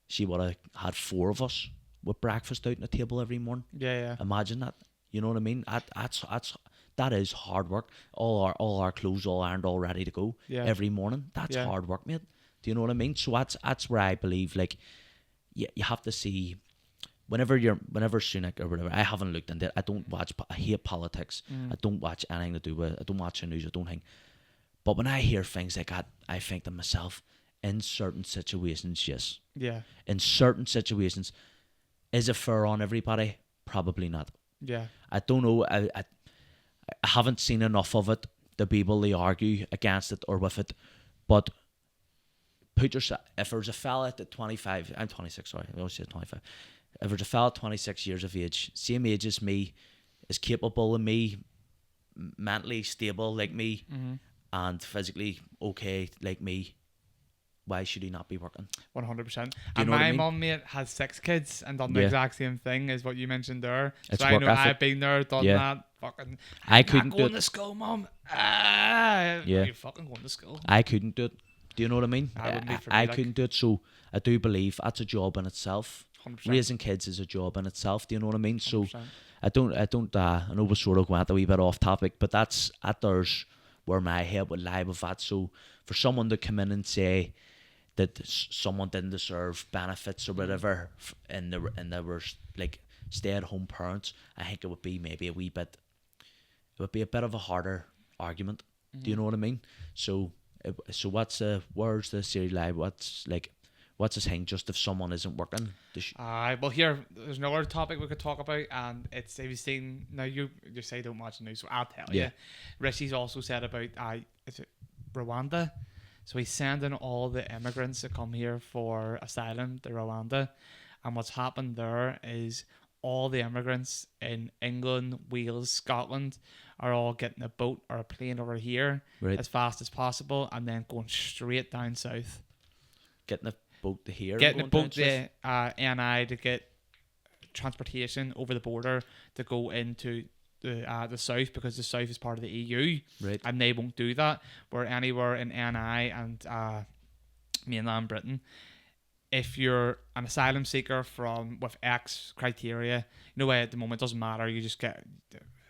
she would have had 4 of us with breakfast out on the table every morning. Imagine that. You know what I mean? That is hard work. All our clothes all ironed, all ready to go every morning. That's hard work, mate. Do you know what I mean? So that's where I believe, like, you have to see. Whenever Sunak or whatever, I haven't looked into it. I hate politics. I don't watch anything to do with it. I don't watch the news. I don't think. But when I hear things like that, I think to myself, in certain situations, yes. Yeah. In certain situations, is it fair on everybody? Probably not. Yeah. I don't know. I haven't seen enough of it to be able to argue against it or with it. But put yourself, if there's a fella at 25, I'm 26, sorry, I always say 25. If there's a fella 26 years of age, same age as me, is capable of me, mentally stable like me, and physically okay like me, why should he not be working? 100%. And my mum, mate, has 6 kids and done the exact same thing as what you mentioned there. It's so I know ethic. I've been there, done that. Fucking, I couldn't do it. Going to school, mum. You're fucking going to school. I couldn't do it. Do you know what I mean? I couldn't do it. So I do believe that's a job in itself. 100%. Raising kids is a job in itself. Do you know what I mean? 100%. So I know we sort of went a wee bit off topic, but there's where my head would lie with that. So for someone to come in and say that someone didn't deserve benefits or whatever, and there were like stay-at-home parents, I think it would be maybe a bit of a harder argument. Do you know what I mean? So where's the series lie? What's the thing? Just if someone isn't working. Well, here there's another topic we could talk about, and it's, have you seen? Now you say don't watch the news, so I'll tell you. Rishi's also said about is it Rwanda? So he's sending all the immigrants that come here for asylum to Rwanda, and what's happened there is all the immigrants in England, Wales, Scotland are all getting a boat or a plane over here as fast as possible and then going straight down south. Getting a boat to here? Getting a boat to NI to get transportation over the border to go into the south, because the south is part of the EU, and they won't do that. Where anywhere in NI and mainland Britain, if you're an asylum seeker with X criteria, at the moment it doesn't matter. You just get.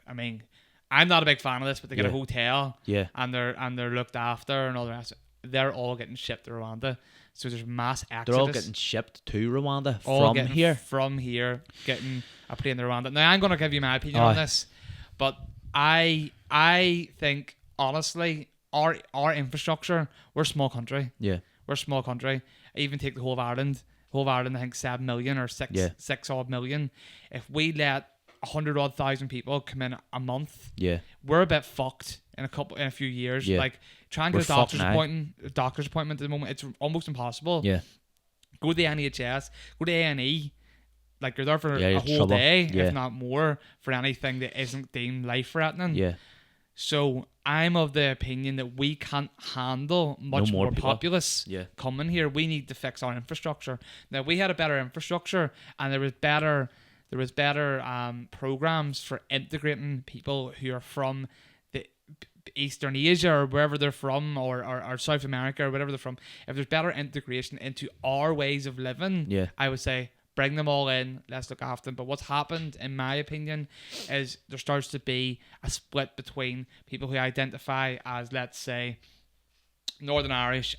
I mean, I'm not a big fan of this, but they get a hotel, and they're looked after and all the rest. They're all getting shipped to Rwanda. So there's mass exodus. They're all getting shipped to Rwanda from here, getting a plane to Rwanda. Now I'm going to give you my opinion on this, but I think honestly our infrastructure, we're a small country. Yeah, we're a small country. I even take the whole of Ireland. Whole of Ireland, I think 7 million or 6 odd million. If we let 100,000 people come in a month, we're a bit fucked in a few years. Like try and get a doctor's appointment at the moment, it's almost impossible. Go to the NHS, go to A&E, like you're there for a whole day, if not more, for anything that isn't deemed life threatening. So I'm of the opinion that we can't handle much more populace coming here. We need to fix our infrastructure. Now, we had a better infrastructure, and there was better programs for integrating people who are from the Eastern Asia or wherever they're from, or South America or whatever they're from. If there's better integration into our ways of living, I would say bring them all in, let's look after them. But what's happened, in my opinion, is there starts to be a split between people who identify as, let's say, Northern Irish,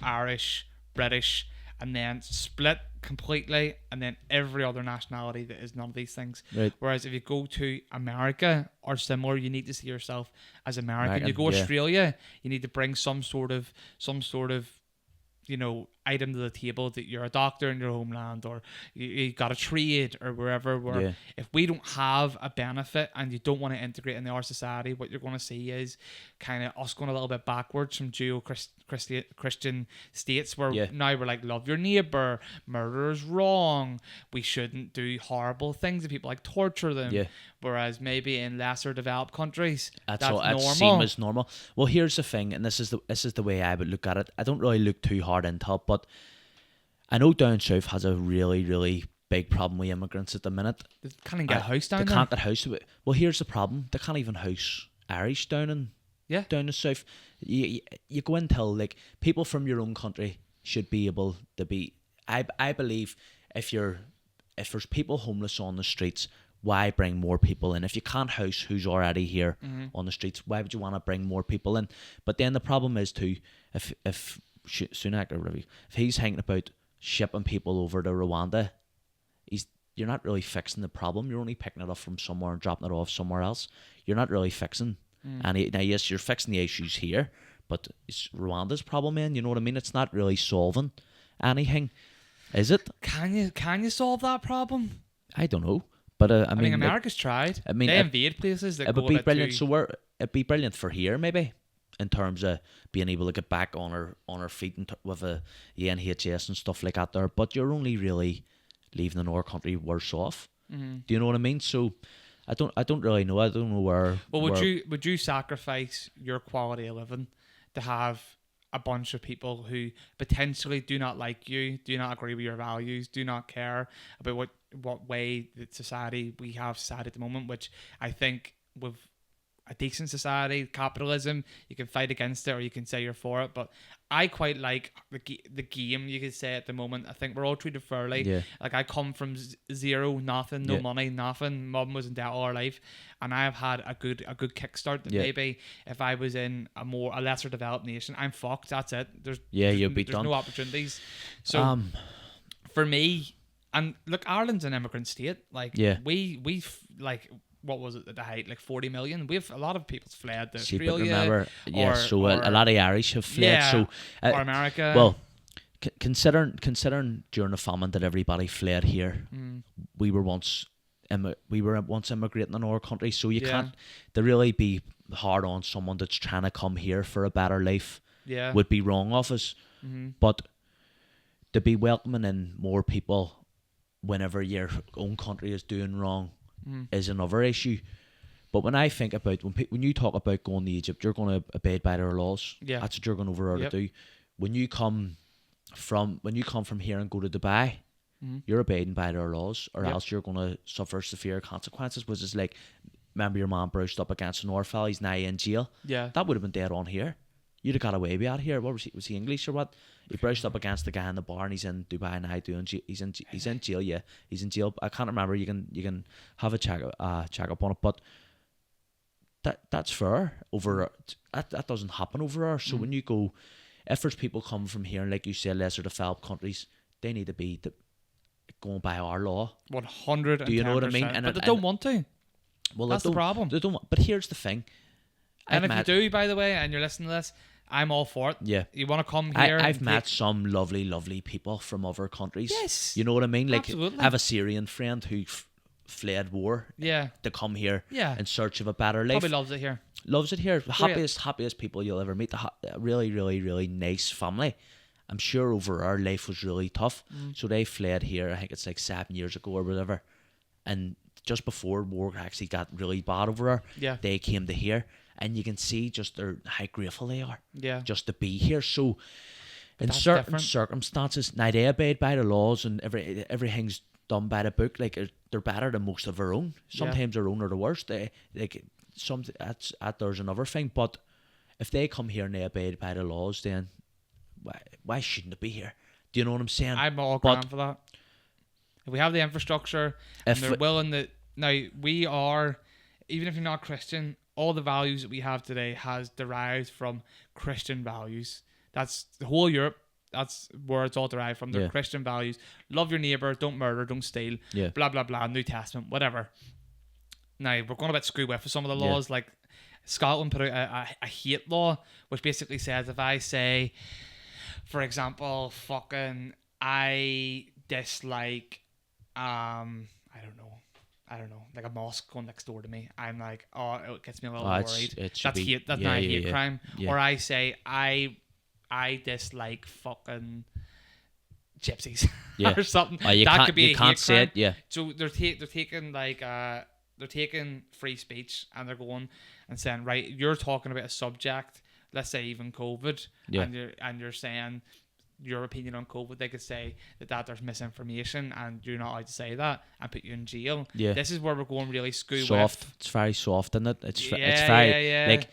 British, and then split completely, and then every other nationality that is none of these things. Whereas if you go to America or similar, you need to see yourself as American. You go Australia, you need to bring some sort of item to the table, that you're a doctor in your homeland, or you got a trade or wherever. Where if we don't have a benefit and you don't want to integrate into our society, what you're going to see is kind of us going a little bit backwards from Christian states, where now we're like, love your neighbor, murder is wrong, we shouldn't do horrible things to people, like torture them. Whereas maybe in lesser developed countries, that's normal. Seen as normal. Well, here's the thing, and this is the way I would look at it. I don't really look too hard into it, but I know down south has a really, really big problem with immigrants at the minute. They can't even get a house down there. They can't get a house. Well, here's the problem. They can't even house Irish down the south. You go until, like, people from your own country should be able to be. I believe if there's people homeless on the streets, why bring more people in? If you can't house who's already here on the streets, why would you want to bring more people in? But then the problem is too, if Sunak or whatever, if he's hanging about shipping people over to Rwanda, you're not really fixing the problem. You're only picking it up from somewhere and dropping it off somewhere else. You're not really fixing. And now, yes, you're fixing the issues here, but it's Rwanda's problem, man. You know what I mean? It's not really solving anything, is it? Can you solve that problem? I don't know. But I mean, America's tried. I mean, they invade places that it would be brilliant. So it'd be brilliant for here, maybe, in terms of being able to get back on our feet with the NHS and stuff like that there. But you're only really leaving our country worse off. Do you know what I mean? So I don't really know. I don't know where. Well, would you sacrifice your quality of living to have a bunch of people who potentially do not like you, do not agree with your values, do not care about what way we have society at the moment, which I think with a decent society, capitalism, you can fight against it or you can say you're for it. But I quite like the game, you could say, at the moment. I think we're all treated fairly. Like, I come from zero, nothing, no money, nothing. Mum was in debt all her life, and I have had a good kickstart. That maybe if I was in a lesser developed nation, I'm fucked. That's it. There's no opportunities. So for me, and look, Ireland's an immigrant state. Like we've like. What was it at the height? Like 40 million. We have a lot of people's fled to Australia. Remember, a lot of Irish have fled. Or America. Well, considering during the famine that everybody fled here, we were once immigrating in our country. So you can't to really be hard on someone that's trying to come here for a better life. Would be wrong of us. But to be welcoming in more people whenever your own country is doing wrong, is another issue. But when I think about when you talk about going to Egypt, you're going to abide by their laws. Yeah. That's what you're going over there to do. When you come from here and go to Dubai, you're abiding by their laws, or else you're going to suffer severe consequences. Which is like, remember your man brushed up against an Orfell, he's now in jail. Yeah. That would have been dead on here. You'd have got away with that here. What was he? Was he English or what? He brushed up against the guy in the bar, and he's in Dubai now he's in jail. Yeah, he's in jail. I can't remember. You can have a check up on it, but that's fair over that doesn't happen over there. So when you go, if there's people coming from here, and like you said, lesser developed countries, they need to be going by our law. 100%. Do you know what I mean? But they don't want to. Well, that's the problem. They don't. But here's the thing. And if you do, by the way, and you're listening to this, I'm all for it. Yeah. You want to come here? I've met some lovely people from other countries. Yes. You know what I mean? Like, absolutely. I have a Syrian friend who fled war. Yeah. To come here. Yeah. In search of a better life. Probably loves it here. Loves it here. Happiest people you'll ever meet. A really nice family. I'm sure over our life was really tough. So they fled here. I think it's like 7 years ago or whatever. And just before war actually got really bad over there, they came to here. And you can see just how grateful they are. Yeah. Just to be here. So in certain circumstances, now they obey by the laws and everything's done by the book. Like, they're better than most of our own. Sometimes their own are the worst. There's another thing. But if they come here and they obey by the laws, then why shouldn't it be here? Do you know what I'm saying? I'm all grand for that. If we have the infrastructure and they're willing to, now we are, even if you're not Christian, all the values that we have today has derived from Christian values. That's the whole Europe. That's where it's all derived from. They're Christian values. Love your neighbour, don't murder, don't steal, blah, blah, blah, New Testament, whatever. Now, we're going a bit screw with some of the laws. Like, Scotland put out a hate law, which basically says if I say, for example, I dislike, I don't know, like a mosque going next door to me. I'm like, it gets me a little worried. That's hate. That's not a hate crime. Yeah. Or I say, I dislike fucking gypsies or something. That could be a hate crime. Yeah. So they're taking like they're taking free speech and they're going and saying, right, you're talking about a subject, let's say even COVID, and you're saying your opinion on COVID. They could say that there's misinformation and you're not allowed to say that and put you in jail. Yeah. This is where we're going really soft. It's very soft, isn't it? It's very like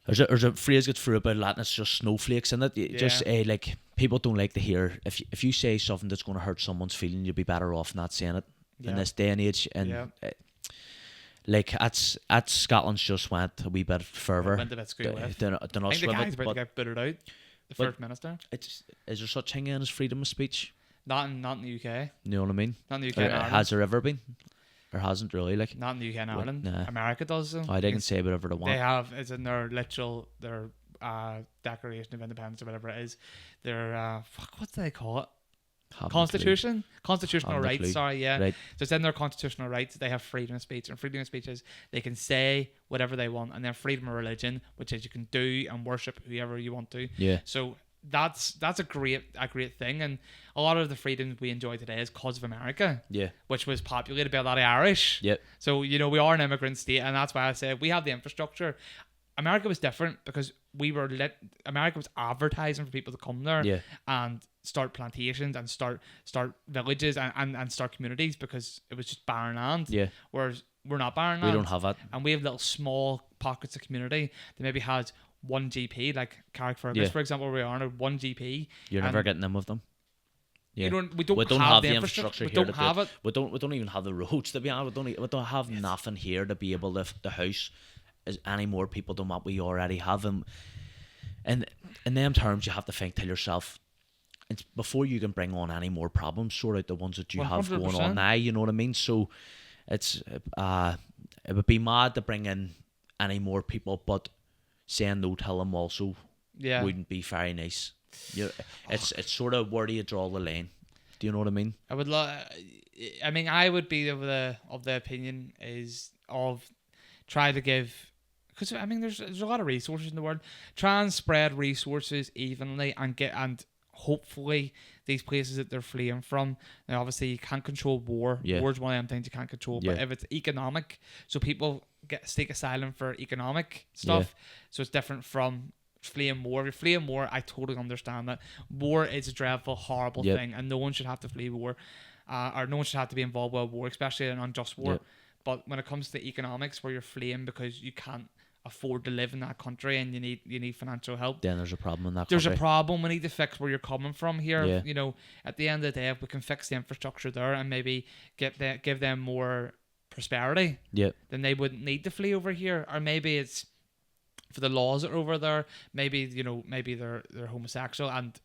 there's a phrase gets through about that, and it's just snowflakes in it. Just like, people don't like to hear if you say something that's going to hurt someone's feeling, you'd be better off not saying it in this day and age. And like at Scotland's just went a wee bit further. Went a bit screw with. Than us. I think the guy's about to get booted out. The First Minister. Is there such thing as freedom of speech? Not in the UK. You know what I mean? Not in the UK. Has there ever been? Or hasn't really? Like, not in the UK and Ireland. Nah. America does though. They can say whatever they want. They have. It's in their Declaration of Independence or whatever it is. Their what do they call it? Constitutional rights. Sorry, yeah. Right. So it's in their constitutional rights. They have freedom of speech, and freedom of speech is they can say whatever they want, and then freedom of religion, which is you can do and worship whoever you want to. Yeah. So that's a great thing, and a lot of the freedoms we enjoy today is because of America. Yeah. Which was populated by a lot of Irish. Yep. So we are an immigrant state, and that's why I say we have the infrastructure. America was different because America was advertising for people to come there and start plantations and start villages and start communities because it was just barren land. Yeah. Whereas we're not barren land. We don't have that. And we have little small pockets of community that maybe has one GP, like Carrickfergus, for example, where we are, one GP. You're never getting them with them. Yeah. We don't have the infrastructure here. We don't have it. We don't even have the roads, to be honest. We don't have nothing here to be able to house any more people than what we already have them. And in them terms, you have to think to yourself, before you can bring on any more problems, sort out the ones that you 100%. Have going on now. You know what I mean? So it's it would be mad to bring in any more people, but saying no to them also wouldn't be very nice. It's sort of where do you draw the line? Do you know what I mean? I would be of the opinion is of try to give. Because there's a lot of resources in the world. Try and spread resources evenly and hopefully these places that they're fleeing from, now obviously you can't control war. War's one of them things you can't control. But if it's economic, so people seek asylum for economic stuff, so it's different from fleeing war. If you're fleeing war, I totally understand that. War is a dreadful, horrible thing, and no one should have to flee war, or no one should have to be involved with a war, especially an unjust war. But when it comes to economics, where you're fleeing because you can't afford to live in that country and you need financial help, then there's a problem in that there's country. A problem. We need to fix where you're coming from here. You know, at the end of the day, if we can fix the infrastructure there and maybe give them more prosperity, then they wouldn't need to flee over here. Or maybe it's for the laws that are over there. Maybe they're homosexual and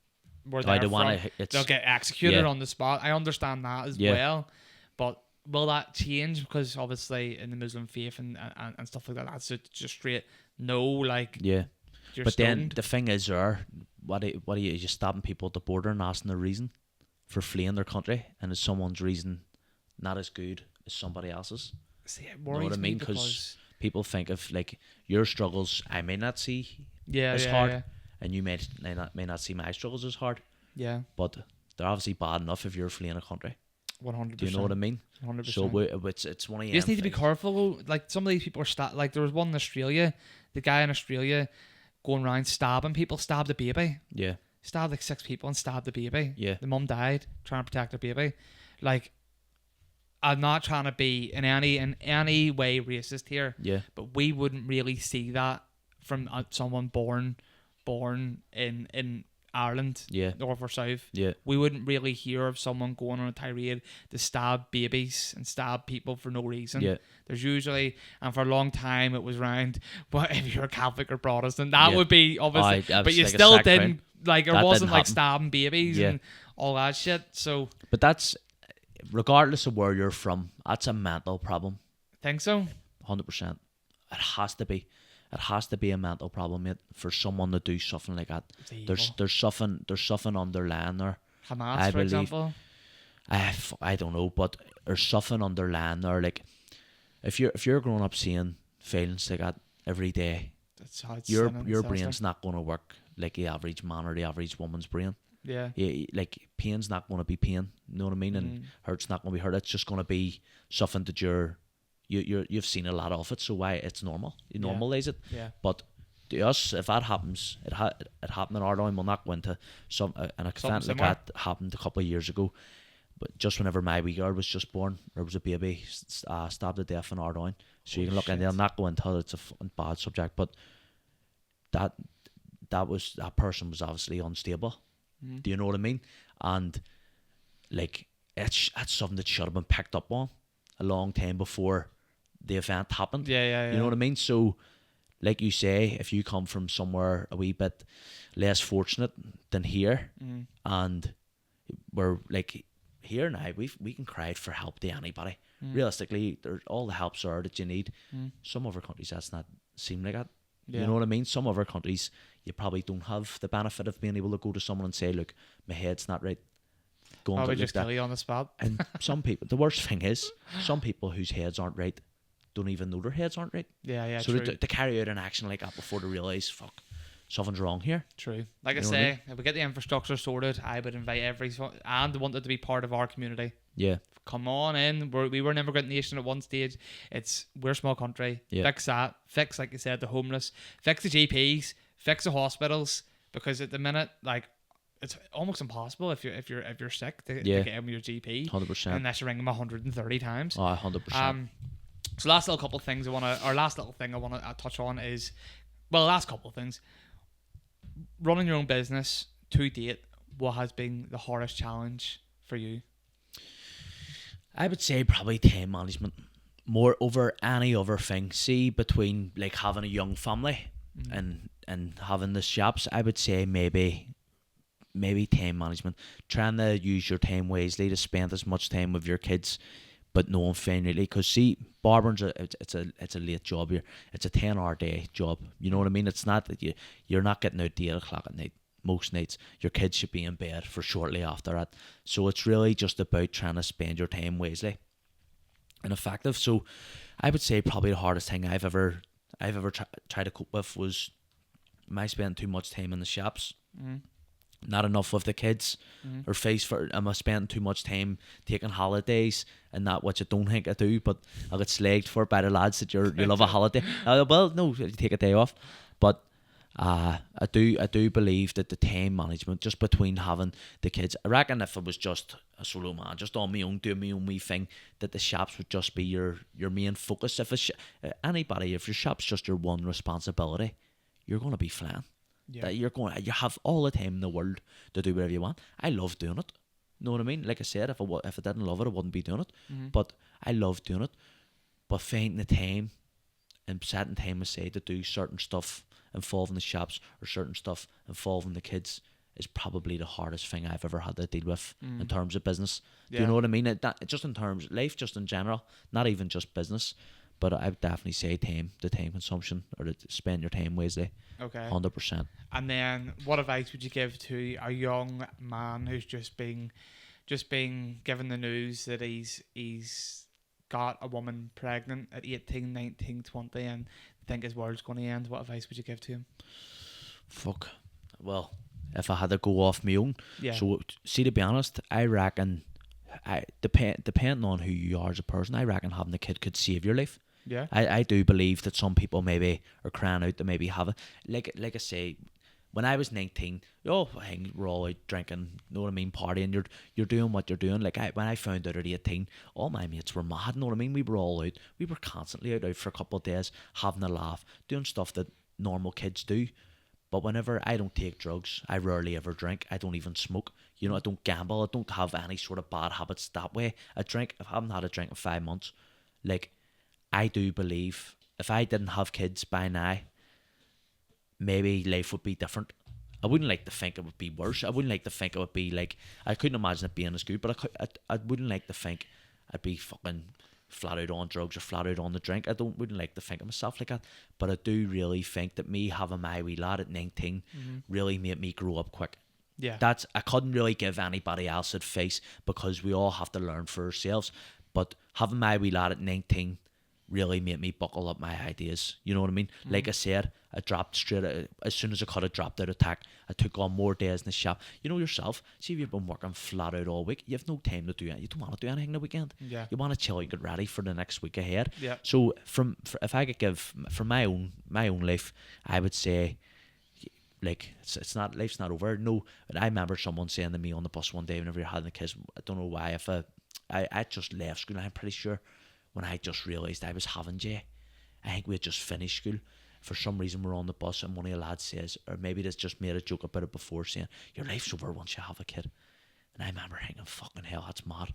where they'll get executed on the spot. I understand that as well, but will that change? Because obviously in the Muslim faith and stuff like that, that's just straight no. Like, you're but stoned. Then the thing is, what are you just stopping people at the border and asking their reason for fleeing their country, and is someone's reason not as good as somebody else's? See, it you know worries what I mean? Because people think of like your struggles I may not see as hard, and you may not see my struggles as hard. Yeah. But they're obviously bad enough if you're fleeing a country. 100%. Do you know what I mean? 100%. So it's one of you just need to be careful. Like, some of these people are like, there was one in Australia, the guy in Australia going around stabbing people, stabbed a baby. Yeah. Stabbed like 6 people and stabbed the baby. Yeah. The mum died trying to protect her baby. Like, I'm not trying to be in any way racist here. Yeah. But we wouldn't really see that from someone born in Ireland, north or south. Yeah. We wouldn't really hear of someone going on a tirade to stab babies and stab people for no reason. Yeah. There's usually, and for a long time it was around, but if you're a Catholic or Protestant, that would be obviously, but you like still didn't, like, it wasn't like stabbing babies and all that shit. So, but that's, regardless of where you're from, that's a mental problem. Think so? 100%. It has to be. It has to be a mental problem, mate, for someone to do something like that. There's something underlying there. Hamas, for example. I don't know, but there's something underlying there. Like, if you're growing up seeing feelings like that every day, your brain's not going to work like the average man or the average woman's brain. Yeah. Like, pain's not going to be pain. You know what I mean? And hurt's not going to be hurt. It's just going to be something that you've seen a lot of it, so why it's normal. You normalise it. Yeah. But to us, if that happens, it happened in Ardoyne. We'll not go into an event like that happened a couple of years ago. But just whenever my wee girl was just born, there was a baby stabbed to death in Ardoyne. So you can look, and they'll not go into it. It's a bad subject, but that person was obviously unstable. Do you know what I mean? And like, that's something that should have been picked up on a long time before the event happened. Yeah. You know what I mean? So, like you say, if you come from somewhere a wee bit less fortunate than here, and we're like, here now, we can cry for help to anybody. Realistically, there's all the helps are that you need. Some other countries, that's not seem like that. You know what I mean? Some other countries, you probably don't have the benefit of being able to go to someone and say, look, my head's not right. Probably just kill you on the spot. And some people, the worst thing is, some people whose heads aren't right don't even know their heads aren't right. Yeah, so true. To carry out an action like that before they realise, fuck, something's wrong here. True. Like I say, if we get the infrastructure sorted, I would invite everyone and wanted to be part of our community. Yeah. Come on in. We were an immigrant nation at one stage. We're a small country. Yeah. Fix that. Fix, like you said, the homeless. Fix the GPs. Fix the hospitals. Because at the minute, like, it's almost impossible if you're sick to get in your GP. 100%. Unless you ring them 130 times. Oh, 100%. So last little thing I want to touch on is, well, last couple of things. Running your own business to date, what has been the hardest challenge for you? I would say probably time management more over any other thing. See, between like having a young family and having the shops, I would say maybe time management. Trying to use your time wisely to spend as much time with your kids, but no one finally, because see, barbering's it's a late job here. It's a 10-hour day job. You know what I mean? It's not that you're not getting out to 8 o'clock at night. Most nights your kids should be in bed for shortly after that. So it's really just about trying to spend your time wisely and effective. So I would say probably the hardest thing I've ever tried to cope with was my spending too much time in the shops. not enough with the kids, or face for am I spending too much time taking holidays and that, which I don't think I do, but I get slagged for by the lads that you love a holiday. Well, no, you take a day off, but I do believe that the time management just between having the kids, I reckon if it was just a solo man, just on my own, doing my own wee thing, that the shops would just be your main focus. If it's if your shop's just your one responsibility, you're gonna be flying. Yeah. That you have all the time in the world to do whatever you want. I love doing it. Know what I mean? Like I said, if I didn't love it, I wouldn't be doing it. But I love doing it. But finding the time and setting time aside to do certain stuff involving the shops or certain stuff involving the kids is probably the hardest thing I've ever had to deal with in terms of business. Do you know what I mean? Just in terms of life, just in general, not even just business. But I would definitely say the time consumption, or to spend your time wisely. Okay. 100%. And then, what advice would you give to a young man who's just being given the news that he's got a woman pregnant at 18, 19, 20 and think his world's going to end? What advice would you give to him? Fuck. Well, if I had to go off my own. Yeah. So, see, to be honest, I reckon, depending on who you are as a person, I reckon having a kid could save your life. Yeah. I do believe that some people maybe are crying out to maybe have it. Like I say, when I was 19, we're all out drinking, know what I mean, partying, you're doing what you're doing. Like when I found out at 18, all my mates were mad, know what I mean? We were all out. We were constantly out for a couple of days, having a laugh, doing stuff that normal kids do. But whenever I don't take drugs, I rarely ever drink. I don't even smoke. You know, I don't gamble. I don't have any sort of bad habits that way. I haven't had a drink in 5 months. Like, I do believe if I didn't have kids by now, maybe life would be different. I wouldn't like to think it would be worse. I wouldn't like to think it would be like, I couldn't imagine it being as good, but I wouldn't like to think I'd be fucking flat out on drugs or flat out on the drink. Wouldn't like to think of myself like that. But I do really think that me having my wee lad at 19 really made me grow up quick. Yeah. I couldn't really give anybody else advice because we all have to learn for ourselves. But having my wee lad at 19 really made me buckle up my ideas. You know what I mean? Like I said, I dropped straight out, as soon as I could have dropped out of tech. I took on more days in the shop. You know yourself, see if you've been working flat out all week, you have no time to do it. You don't want to do anything the weekend. Yeah. You want to chill and get ready for the next week ahead. Yeah. So if I could give from my own life, I would say, like, it's not, life's not over. No, I remember someone saying to me on the bus one day whenever you're having the kids, I don't know why, if I just left school, I'm pretty sure, when I just realised I was having Jay. I think we had just finished school. For some reason we're on the bus and one of the lads says, or maybe they just made a joke about it before, saying, your life's over once you have a kid. And I remember thinking, fucking hell, that's mad.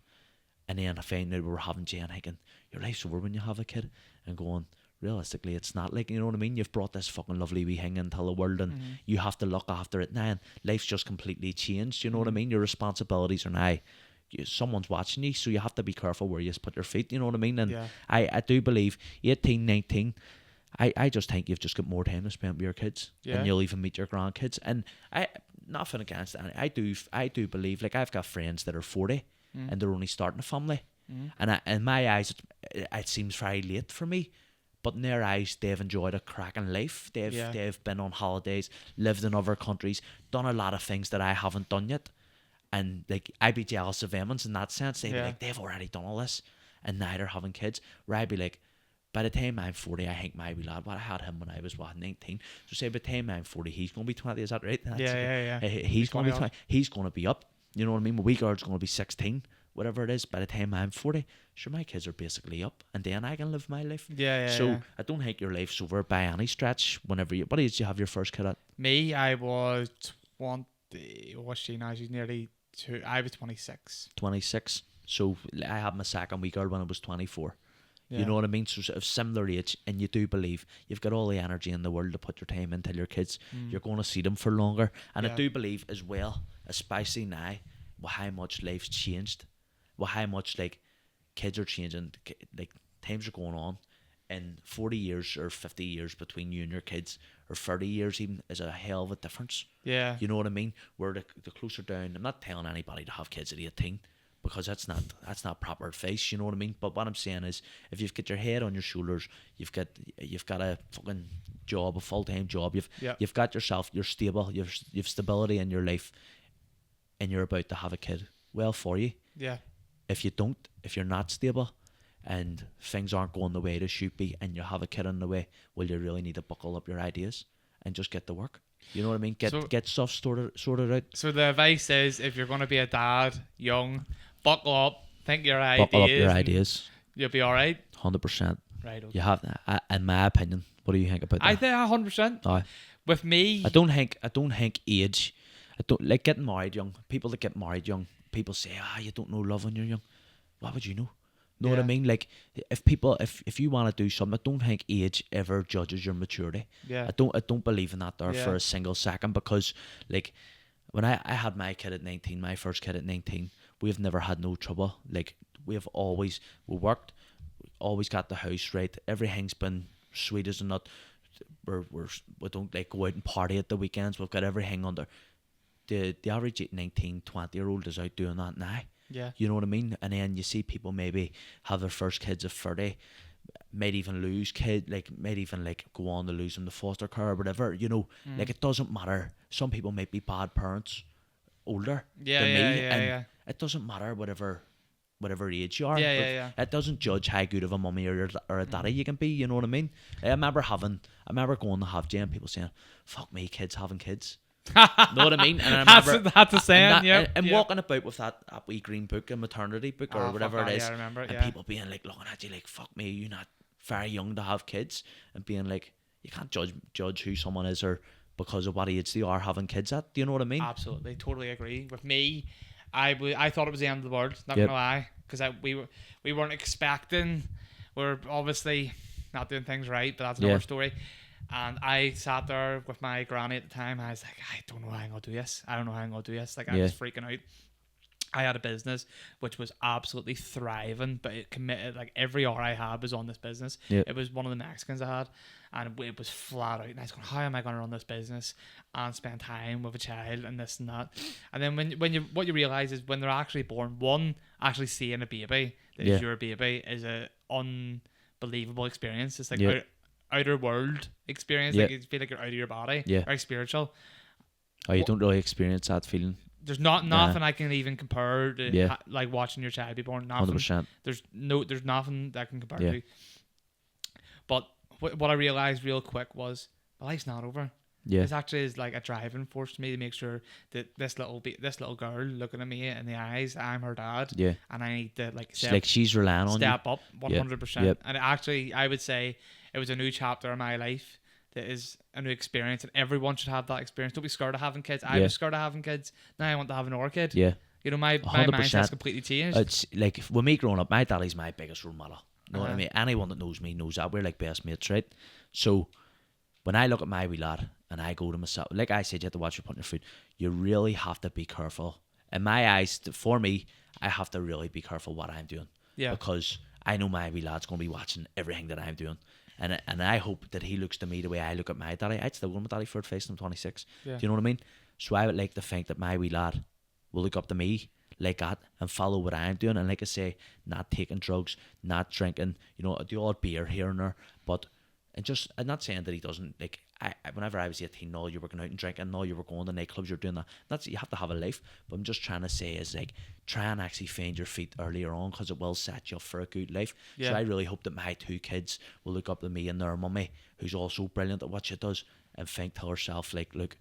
And then I found out we were having Jay and thinking, your life's over when you have a kid. And going, realistically, it's not, like, you know what I mean? You've brought this fucking lovely wee thing into the world and you have to look after it now, and life's just completely changed, you know what I mean? Your responsibilities are now, someone's watching you, so you have to be careful where you put your feet, you know what I mean? And yeah. I do believe 18, 19, I just think you've just got more time to spend with your kids, and you'll even meet your grandkids. And nothing against that, I do believe, like, I've got friends that are 40 and they're only starting a family, and in my eyes it seems very late for me, but in their eyes they've enjoyed a cracking life. They've been on holidays, lived in other countries, done a lot of things that I haven't done yet. And, like, I'd be jealous of them in that sense. They'd be like, they've already done all this, and now they're having kids. Where I'd be like, by the time I'm 40, I think my wee lad, I had him when I was, 19. So say by the time I'm 40, he's going to be 20. Is that right? Yeah. He's going to be 20. He's going to be up. You know what I mean? My wee girl's going to be 16, whatever it is. By the time I'm 40, sure, my kids are basically up, and then I can live my life. So I don't think your life's over by any stretch. Whenever what age did you have your first kid at? Me, I was 20. What's she now? She's nearly... I was 26. 26. So I had my second wee girl when I was 24. You know what I mean? So of similar age, and you do believe you've got all the energy in the world to put your time into your kids. You're going to see them for longer. And I do believe as well, especially now, how much life's changed, how much, like, kids are changing, like, times are going on. And 40 years or 50 years between you and your kids, or 30 years even, is a hell of a difference. Yeah. You know what I mean? Where the closer down, I'm not telling anybody to have kids at 18, because that's not proper advice, you know what I mean? But what I'm saying is, if you've got your head on your shoulders, you've got a fucking job, a full-time job, you've got yourself, you're stable, you've stability in your life, and you're about to have a kid, well for you. Yeah. If you're not stable and things aren't going the way they should be, and you have a kid on the way, well, you really need to buckle up your ideas and just get to work. You know what I mean? Get stuff sorted out. So the advice is, if you're going to be a dad, young, buckle up, think your ideas. Buckle up your ideas. You'll be all right. 100%. Right. Okay. You have, in my opinion. What do you think about that? I think 100%. With me, I don't think age. I don't like getting married young. People that get married young, people say, you don't know love when you're young. What would you know? Know what I mean? Like, if you want to do something, I don't think age ever judges your maturity. Yeah. I don't believe in that there for a single second, because like when I had my kid at 19, my first kid at 19, we've never had no trouble. Like, we worked, always got the house right. Everything's been sweet as a nut. We don't like go out and party at the weekends. We've got everything under. The average 19, 20-year-old is out doing that now. Yeah. You know what I mean? And then you see people maybe have their first kids at 30, might even lose might even go on to lose them to foster care or whatever, you know. Like, it doesn't matter. Some people might be bad parents older than me, and it doesn't matter whatever age you are. It doesn't judge how good of a mummy or a daddy you can be, you know what I mean? I remember going to have Jay and people saying, fuck me, kids having kids. Know what I mean? And I remember that's a saying, and walking about with that wee green book, a maternity book or whatever it is, I remember it, and people being like looking at you like, fuck me, you're not very young to have kids, and being like, you can't judge who someone is or because of what age they are having kids at. Do you know what I mean? Absolutely, totally agree. With me, I thought it was the end of the world, not gonna lie, because we weren't expecting, we're obviously not doing things right, but that's another story. And I sat there with my granny at the time. I was like, I don't know how I'm going to do this. Like, I was freaking out. I had a business which was absolutely thriving, but it committed, like, every hour I had was on this business. It was one of the Mexicans I had, and it was flat out. And I was going, how am I going to run this business and spend time with a child and this and that? And then what you realize is when they're actually born, one, actually seeing a baby that is your baby is a unbelievable experience. It's like outer world experience. Like, you feel like you're out of your body. Very spiritual. Oh, you don't really experience that feeling. There's nothing I can even compare to like watching your child be born. Nothing. 100%. There's nothing that can compare to. But what I realized real quick was my life's not over. This actually is like a driving force to me to make sure that this little girl looking at me in the eyes, I'm her dad. And I need to she's relying on you. Step up 100%. And actually, I would say it was a new chapter in my life. That is a new experience, and everyone should have that experience. Don't be scared of having kids. I was scared of having kids. Now I want to have another kid. You know, my mindset's completely changed. It's like, when me growing up, my daddy's my biggest role model. You know what I mean? Anyone that knows me knows that. We're like best mates, right? So when I look at my wee lad and I go to myself, like I said, you have to watch your putting your food. You really have to be careful. In my eyes, for me, I have to really be careful what I'm doing. Because I know my wee lad's going to be watching everything that I'm doing. And I hope that he looks to me the way I look at my daddy. I'd still go to my daddy for face, and I'm 26. Do you know what I mean? So I would like to think that my wee lad will look up to me like that and follow what I'm doing. And like I say, not taking drugs, not drinking, you know, the odd beer here and there. But I'm not saying that he doesn't, like, whenever I was 18, no, you were going out and drinking, no, you were going to nightclubs, you're doing that. You have to have a life. But I'm just trying to say is, like, try and actually find your feet earlier on, because it will set you up for a good life. So I really hope that my two kids will look up to me and their mummy, who's also brilliant at what she does, and think to herself, like, look,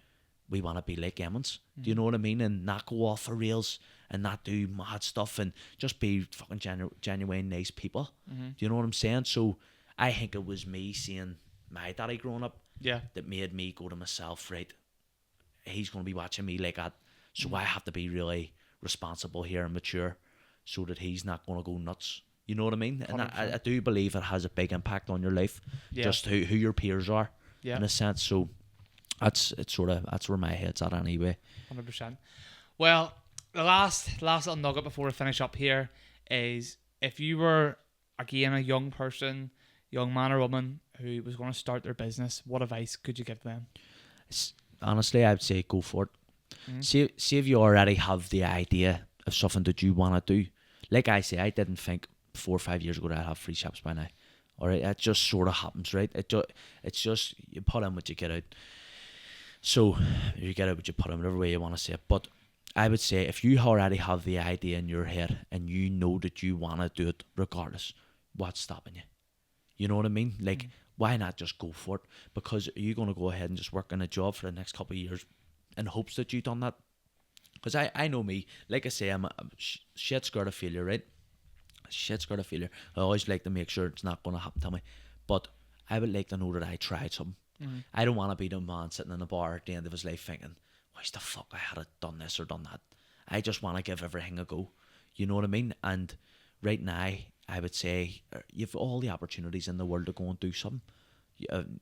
we want to be like Emmons. Do you know what I mean? And not go off the rails and not do mad stuff, and just be fucking genuine nice people. Do you know what I'm saying? So I think it was me seeing my daddy growing up that made me go to myself, right, he's going to be watching me like that, so I have to be really responsible here and mature so that he's not going to go nuts. You know what I mean? And I do believe it has a big impact on your life, just who your peers are, in a sense. So that's where my head's at anyway. 100%. Well, the last little nugget before we finish up here is, if you were, again, a young person, young man or woman who was going to start their business, what advice could you give them? Honestly, I would say go for it. See if you already have the idea of something that you want to do. Like I say, I didn't think 4 or 5 years ago that I'd have free shops by now. Alright, it just sort of happens, right? It's just, you put in what you get out. So, you get out what you put in, whatever way you want to say it. But I would say, if you already have the idea in your head and you know that you want to do it regardless, what's stopping you? You know what I mean? Like, why not just go for it? Because are you going to go ahead and just work in a job for the next couple of years in hopes that you've done that? Because I know me, like I say, I'm shit scared of failure, right? Shit scared of failure. I always like to make sure it's not going to happen to me. But I would like to know that I tried something. I don't want to be the man sitting in a bar at the end of his life thinking, why the fuck I had done this or done that. I just want to give everything a go. You know what I mean? And right now, I would say you've all the opportunities in the world to go and do something.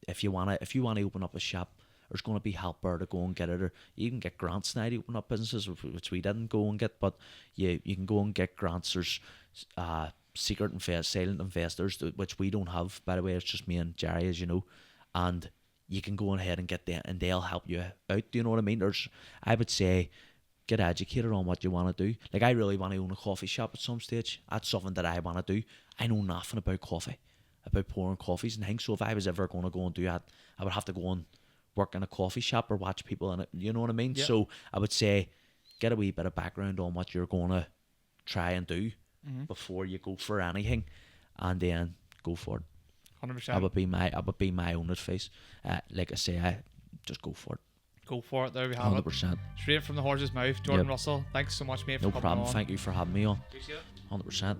If you want to open up a shop, there's going to be help there to go and get it. Or you can get grants now to open up businesses, which we didn't go and get, but you can go and get grants. There's silent investors, which we don't have, by the way. It's just me and Jerry, as you know. And you can go ahead and get them, and they'll help you out. Do you know what I mean? I would say, get educated on what you want to do. Like, I really want to own a coffee shop at some stage. That's something that I want to do. I know nothing about coffee, about pouring coffees and things. So if I was ever going to go and do that, I would have to go and work in a coffee shop or watch people in it. You know what I mean? Yep. So I would say, get a wee bit of background on what you're going to try and do before you go for anything, and then go for it. 100%. That would be my own advice. Like I say, I just go for it. Go for it. There we have 100%. It. Straight from the horse's mouth. Jordan Russell, thanks so much, mate, for coming on. No problem. Thank you for having me on. Appreciate it. 100%.